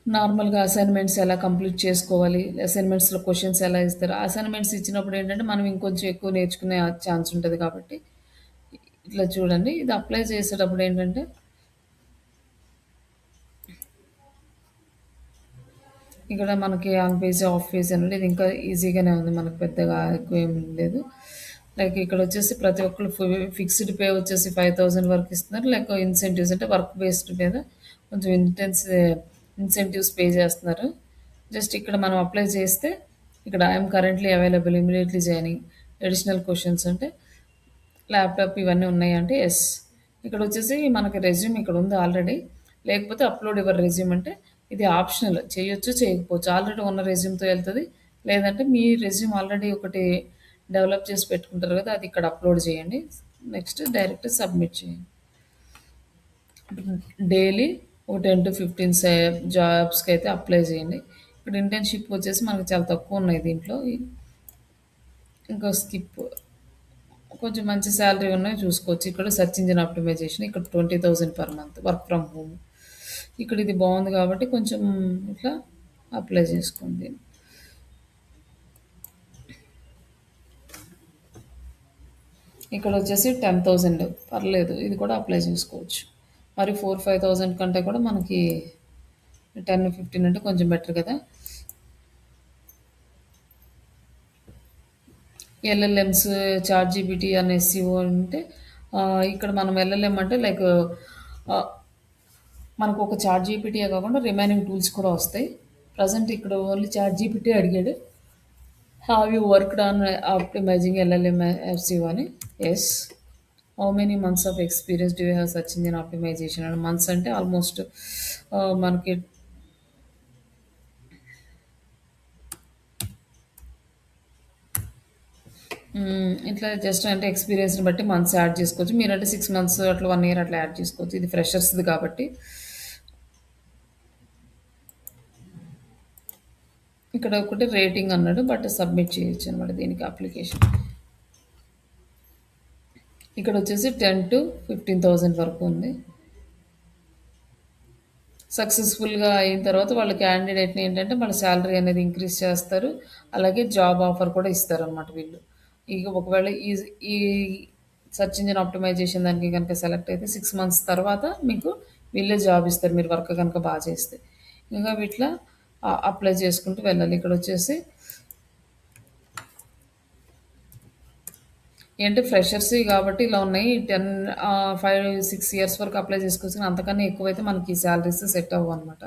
నార్మల్‌గా అసైన్‌మెంట్స్ ఎలా కంప్లీట్ చేసుకోవాలి, అసైన్‌మెంట్స్‌లో క్వెషన్స్ ఎలా ఇస్తారు, అసైన్‌మెంట్స్ ఇచ్చినప్పుడు ఏంటంటే మనం ఇంకొంచెం ఎక్కువ నేర్చుకునే ఛాన్స్ ఉంటది కాబట్టి ఇట్లా చూడండి. ఇది అప్లై చేసేటప్పుడు ఏంటంటే ఇక్కడ మనకి ఆన్ పేజ్, ఆఫ్ పేజ్ అనేది ఇది ఇంకా ఈజీగానే ఉంది. మనకు పెద్దగా ఎక్కువ ఏం లేదు. లైక్ ఇక్కడ వచ్చేసి ప్రతి ఒక్కళ్ళు ఫిక్స్డ్ పే వచ్చేసి 5,000 వరకు ఇస్తున్నారు. లైక్ ఇన్సెంటివ్స్ అంటే వర్క్ బేస్డ్ మీద కొంచెం ఇన్సెంటివ్స్ పే చేస్తున్నారు. జస్ట్ ఇక్కడ మనం అప్లై చేస్తే ఇక్కడ I'm currently available immediately joining additional questions అంటే ల్యాప్‌టాప్ ఇవన్నీ ఉన్నాయంటే యెస్. ఇక్కడొచ్చేసి మనకి రెజ్యూమ్ ఇక్కడ ఉంది ఆల్రెడీ. లేకపోతే అప్‌లోడ్ యువర్ రెజ్యూమ్ అంటే ఇది ఆప్షనల్. చేయొచ్చు, చేయకపోవచ్చు. ఆల్రెడీ ఉన్న రెజ్యూమ్‌తో ఎళ్తది. లేదంటే మీ రెజ్యూమ్ ఆల్రెడీ ఒకటి డెవలప్ చేసి పెట్టుకుంటారు కదా! అది ఇక్కడ అప్‌లోడ్ చేయండి. నెక్స్ట్ డైరెక్ట్ సబ్మిట్ చేయండి. డైలీ ఒక 10-15 జాబ్స్‌కైతే అప్లై చేయండి. ఇక్కడ ఇంటర్న్‌షిప్ వచ్చేసి మనకు చాలా తక్కువున్నాయి దీంట్లో. ఇంకో స్కిప్ కొంచెం మంచి సాలరీ ఉన్నవి చూసుకోవచ్చు. ఇక్కడ సెర్చ్ ఇంజిన్ ఆప్టిమైజేషన్ ఇక్కడ 20,000 per month work from home. ఇక్కడ ఇది బాగుంది కాబట్టి కొంచెం ఇట్లా అప్లై చేసుకోండి. ఇక్కడ వచ్చేసి 10,000 పర్లేదు. ఇది కూడా అప్లై చేసుకోవచ్చు. మరి 4-5,000 కంటే కూడా మనకి 10-15 అంటే కొంచెం బెటర్ కదా! ఎల్ఎల్ఎమ్స్, చాట్‌జీపీటీ అనే ఎస్‌సీఓ అంటే ఇక్కడ మనం ఎల్ఎల్ఎం అంటే లైక్ ఆహ్, మనకు ఒక చాట్‌జీపీటీయే కాకుండా రిమైనింగ్ టూల్స్ కూడా వస్తాయి. ప్రెజెంట్ ఇక్కడ ఓన్లీ చాట్‌జీపీటీ అడిగాడు. Have you worked on optimizing LLM SEO అని? Yes. How many months of experience do you have search engine optimization అని మంత్స్ అంటే ఆల్మోస్ట్ మనకి ఇట్లా జస్ట్ అంటే ఎక్స్‌పీరియన్స్‌ని బట్టి మంత్స్ యాడ్ చేసుకోవచ్చు. మీరంటే 6 మంత్స్ అట్లా 1 ఇయర్ అట్లా యాడ్ చేసుకోవచ్చు. ఇది ఫ్రెషర్స్‌ది కాబట్టి ఇక్కడ ఒకటి రేటింగ్ అన్నాడు. బట్ సబ్మిట్ చేయొచ్చు అనమాట దీనికి అప్లికేషన్. ఇక్కడ వచ్చేసి 10,000-15,000 వరకు ఉంది. సక్సెస్‌ఫుల్‌గా అయిన తర్వాత వాళ్ళు క్యాండిడేట్‌ని ఏంటంటే వాళ్ళ సాలరీ అనేది ఇంక్రీజ్ చేస్తారు. అలాగే జాబ్ ఆఫర్ కూడా ఇస్తారనమాట వీళ్ళు. ఇక ఒకవేళ ఈ సెర్చ్ ఇంజిన్ ఆప్టిమైజేషన్ దానికి గనుక సెలెక్ట్ అయితే 6 మంత్స్ తర్వాత మీకు వీళ్ళే జాబ్ ఇస్తారు. మీరు వర్క్ గనుక చేస్తే. ఇంకా వీటిలో అప్లై చేసుకుంటూ వెళ్ళాలి. ఇక్కడొచ్చేసి ఏంటి ఫ్రెషర్స్‌వి కాబట్టి ఇలా ఉన్నాయి. 5, 6 ఇయర్స్ వరకు అప్లై చేసుకోవచ్చు. కానీ అంతకన్నా ఎక్కువైతే మనకి సాలరీస్ సెట్ అవ్వవనమాట.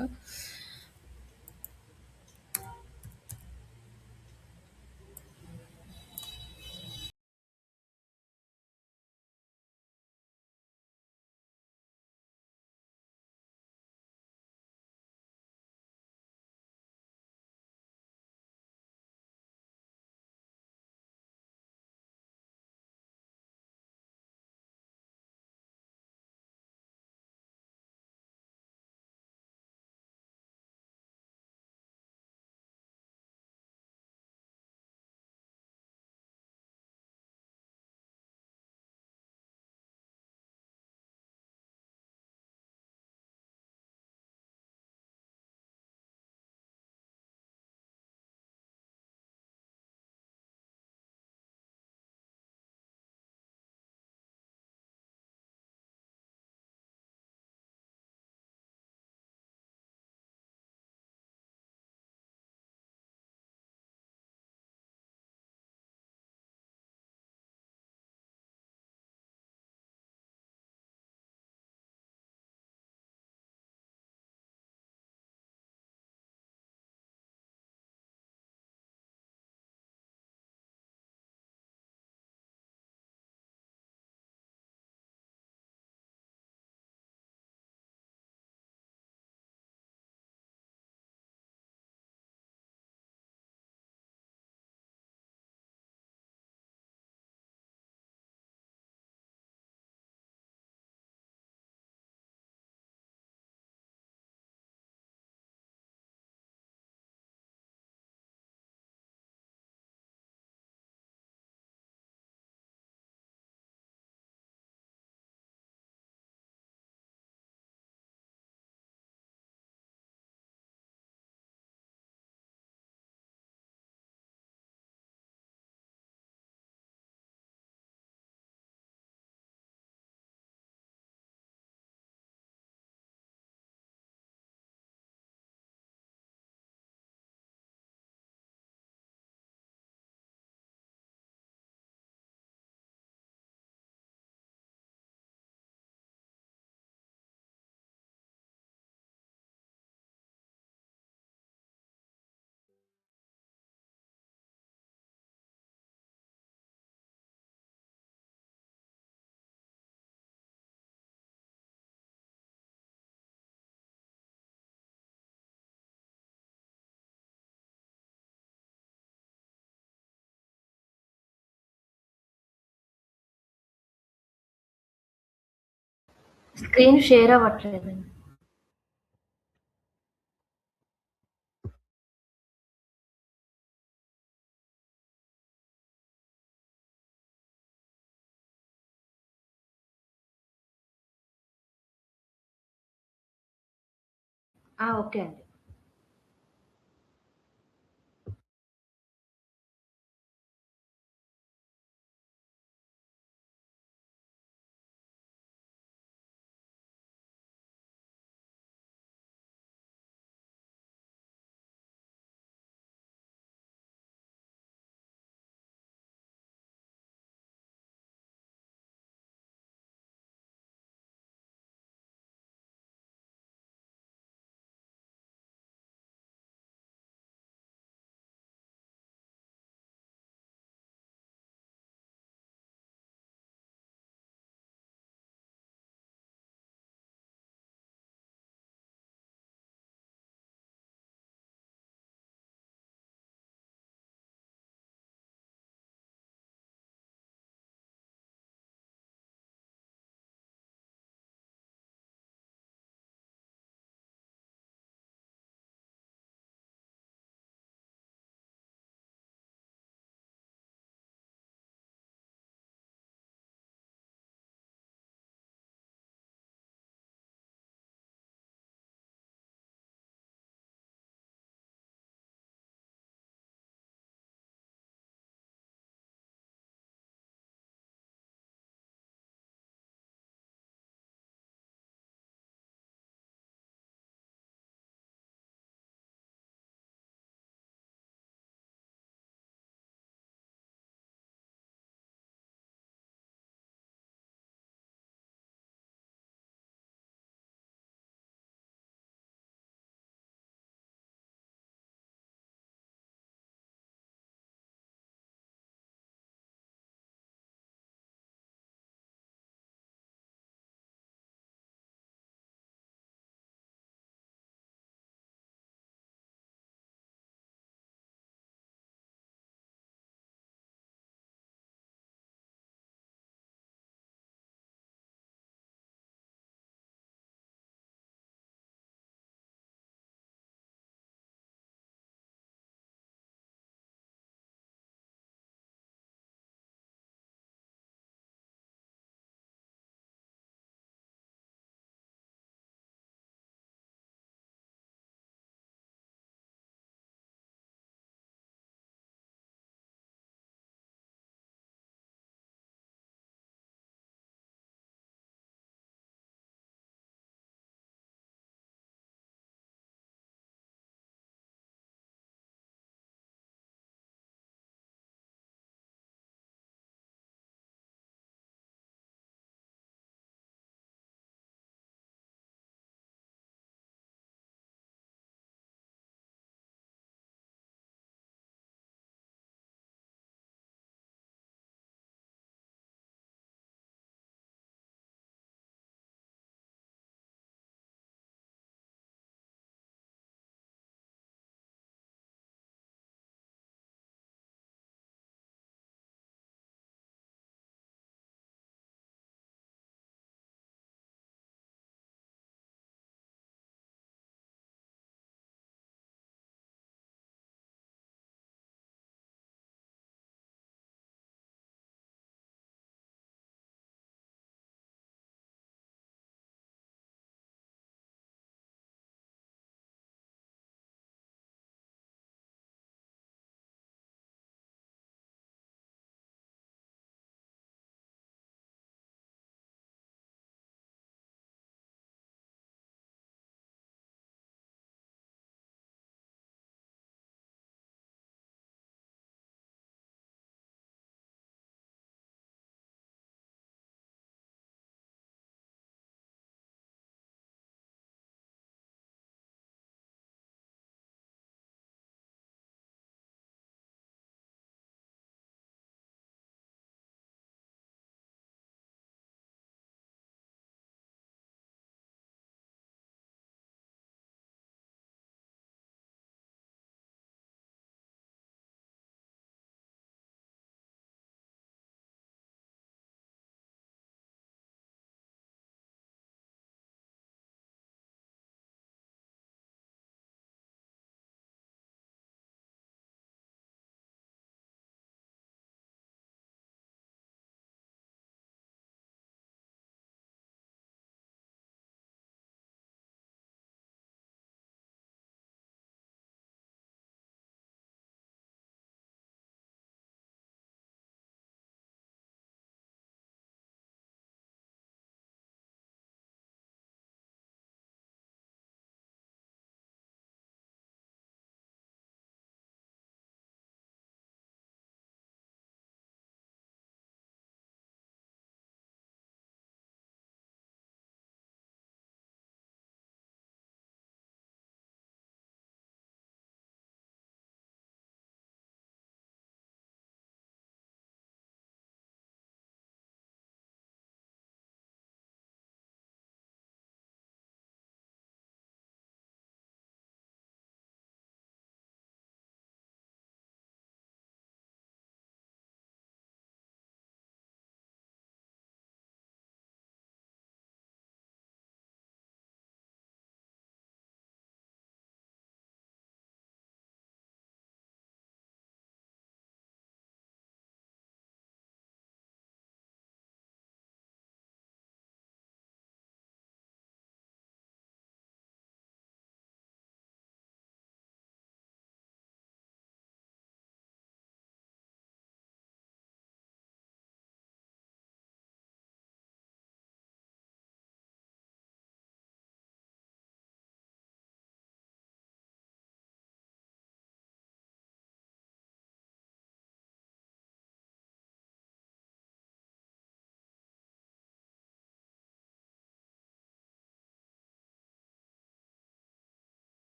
స్క్రీన్ షేర్ అవ్వట్లేదండి. ఓకే అండి.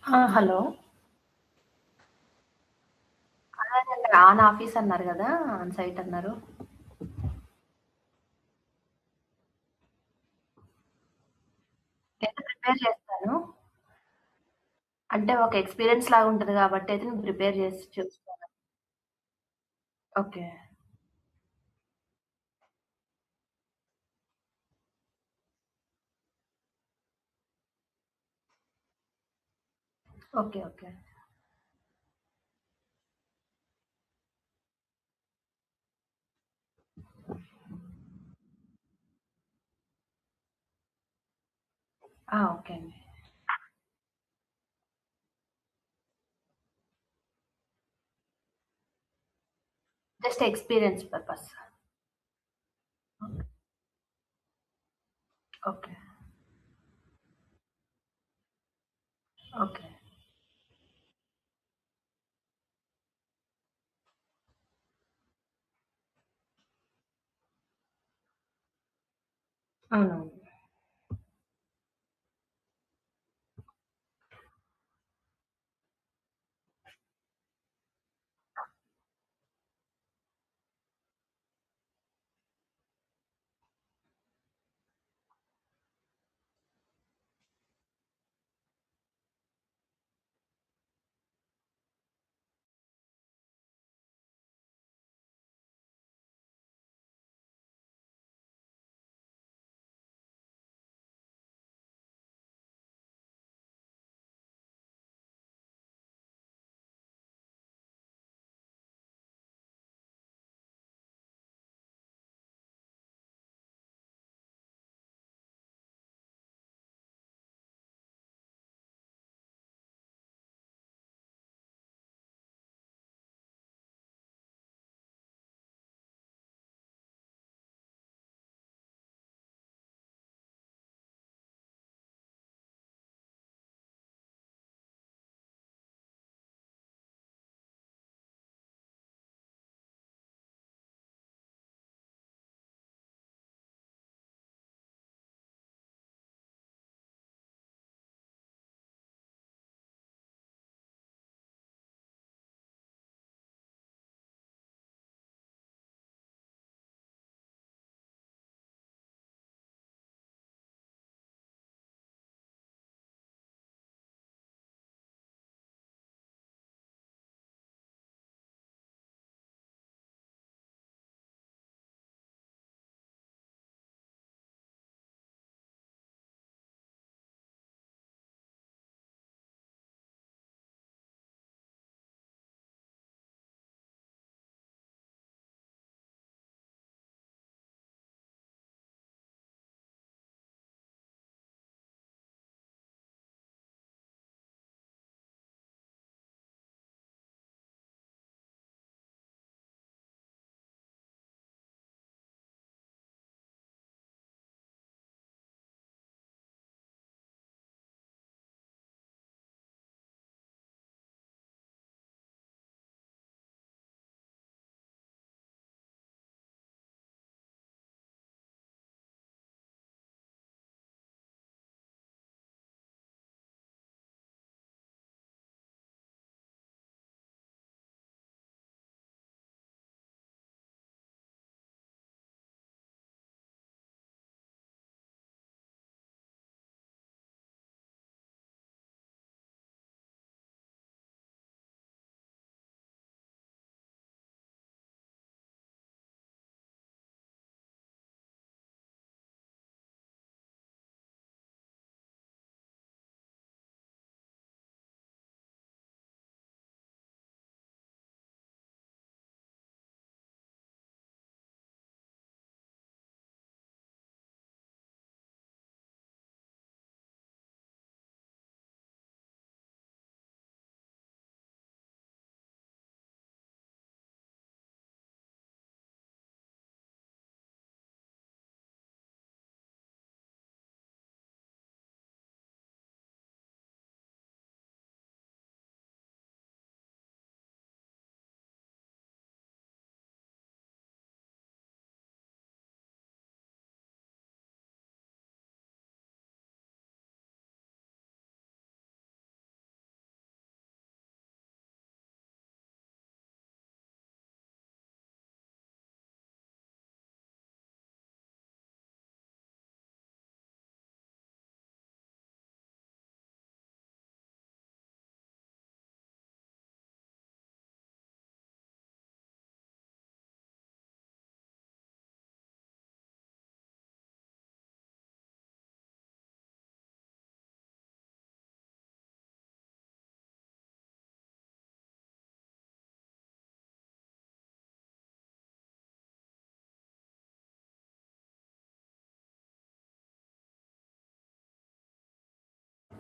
హలో. అదేనండి. ఆన్ ఆఫీస్ అన్నారు గదా! ఆన్ సైట్ అన్నారు. అయితే ప్రిపేర్ చేస్తాను. అంటే ఒక ఎక్స్‌పీరియన్స్ లాగా ఉంటది గాబట్టి అయితే నేను ప్రిపేర్ చేసి చూస్తాను. ఓకే. ఓకే. ఓకే. ఓకే అండి. Just experience purpose. Okay. Okay. Okay. అవునవును.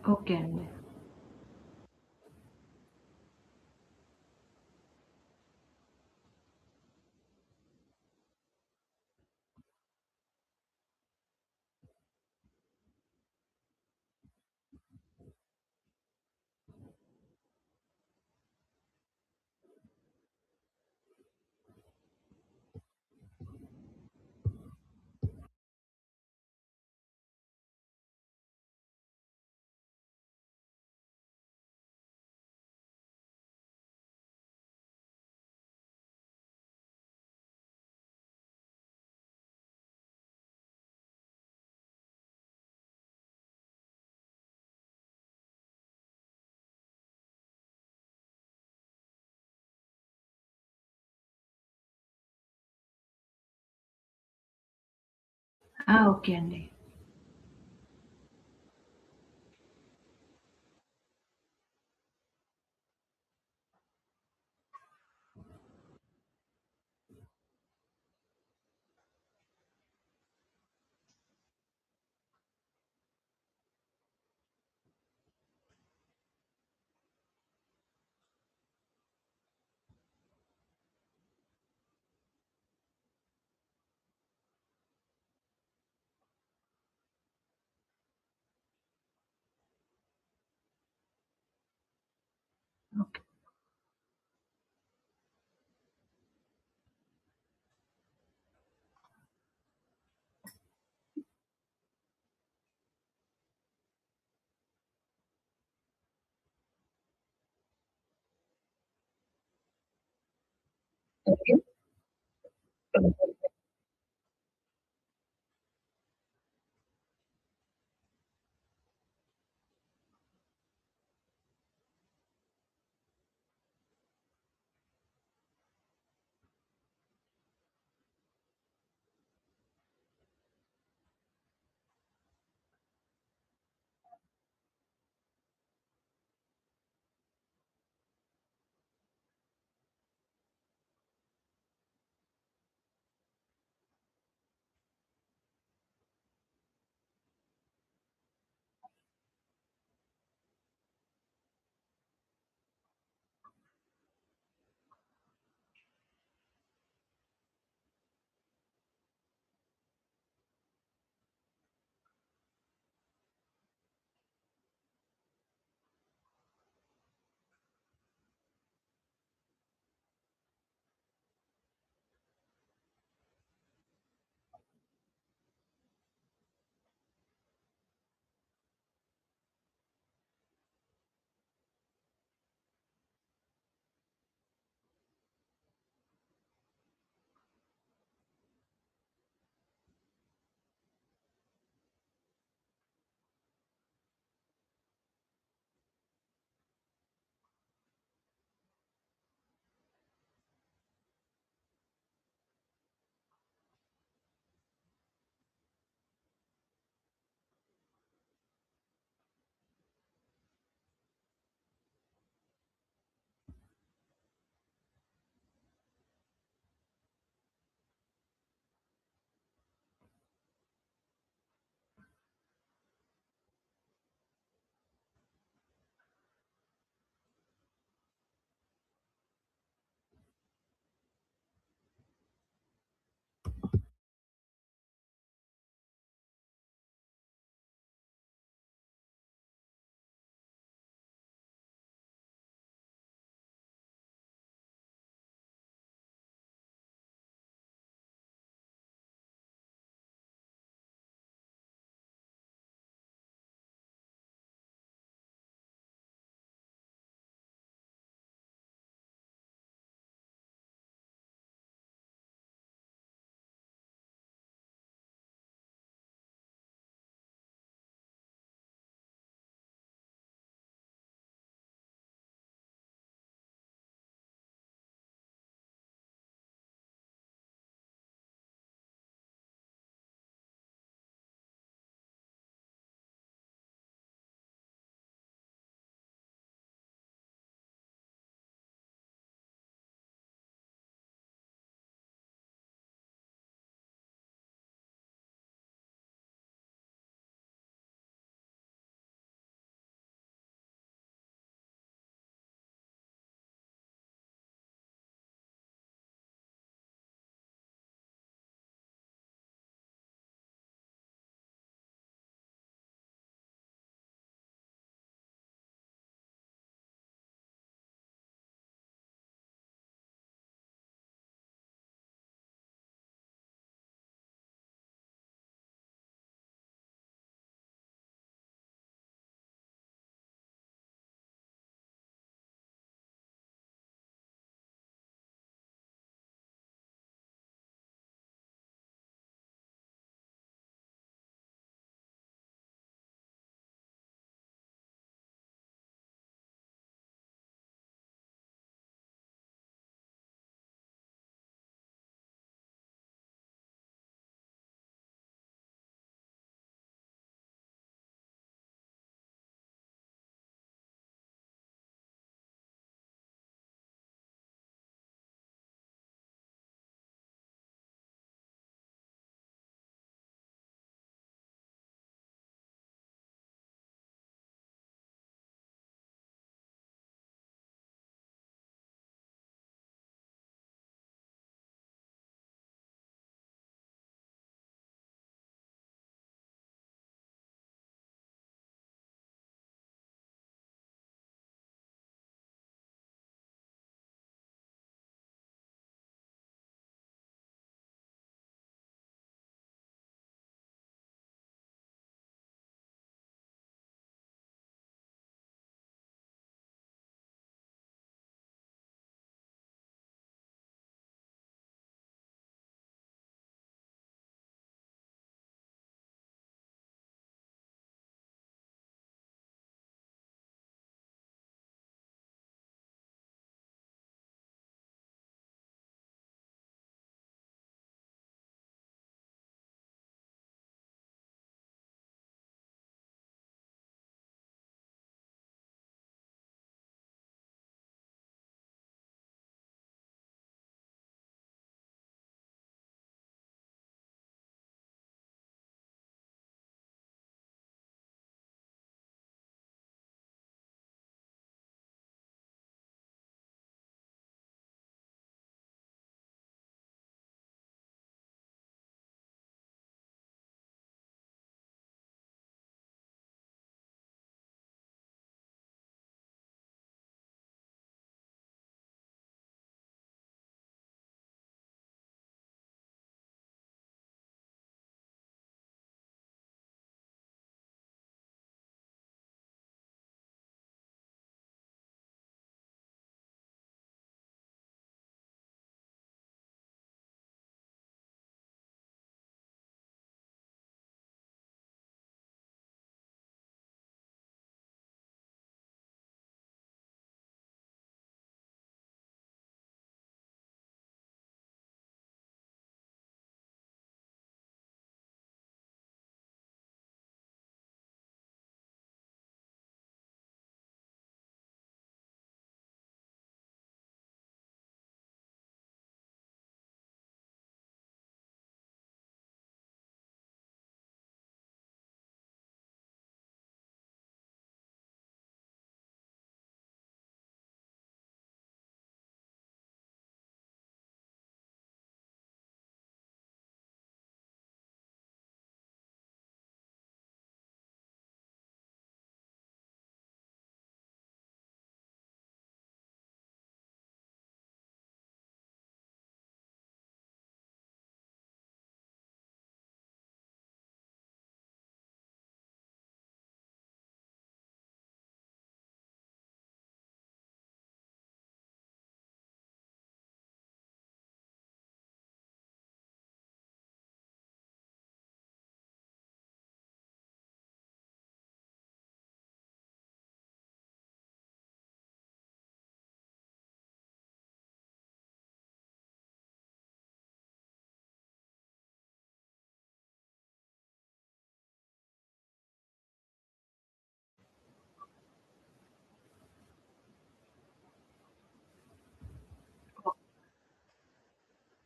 ఓకే అండి. ఓకే అండి. ఓకే. ఓకే.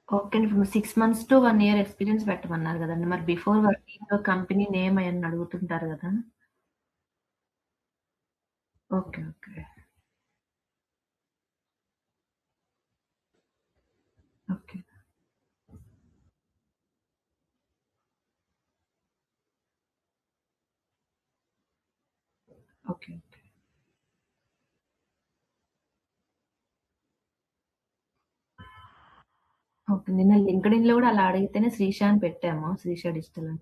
ఓకే అండి. ఇప్పుడు 6 మంత్స్ టు 1 ఇయర్ ఎక్స్‌పీరియన్స్ పెట్టమన్నారు గదండీ! మరి బిఫోర్ వర్కింగ్ కంపెనీ నేమ్ అయన్నీ అడుగుతుంటారు గదా! Okay. Okay. Okay. Okay. Okay. Okay. నిన్న లింక్డ్ఇన్‌లో గూడా అలా అడిగితేనే శ్రీష అని పెట్టాము. శ్రీష డిజిటల్ అని.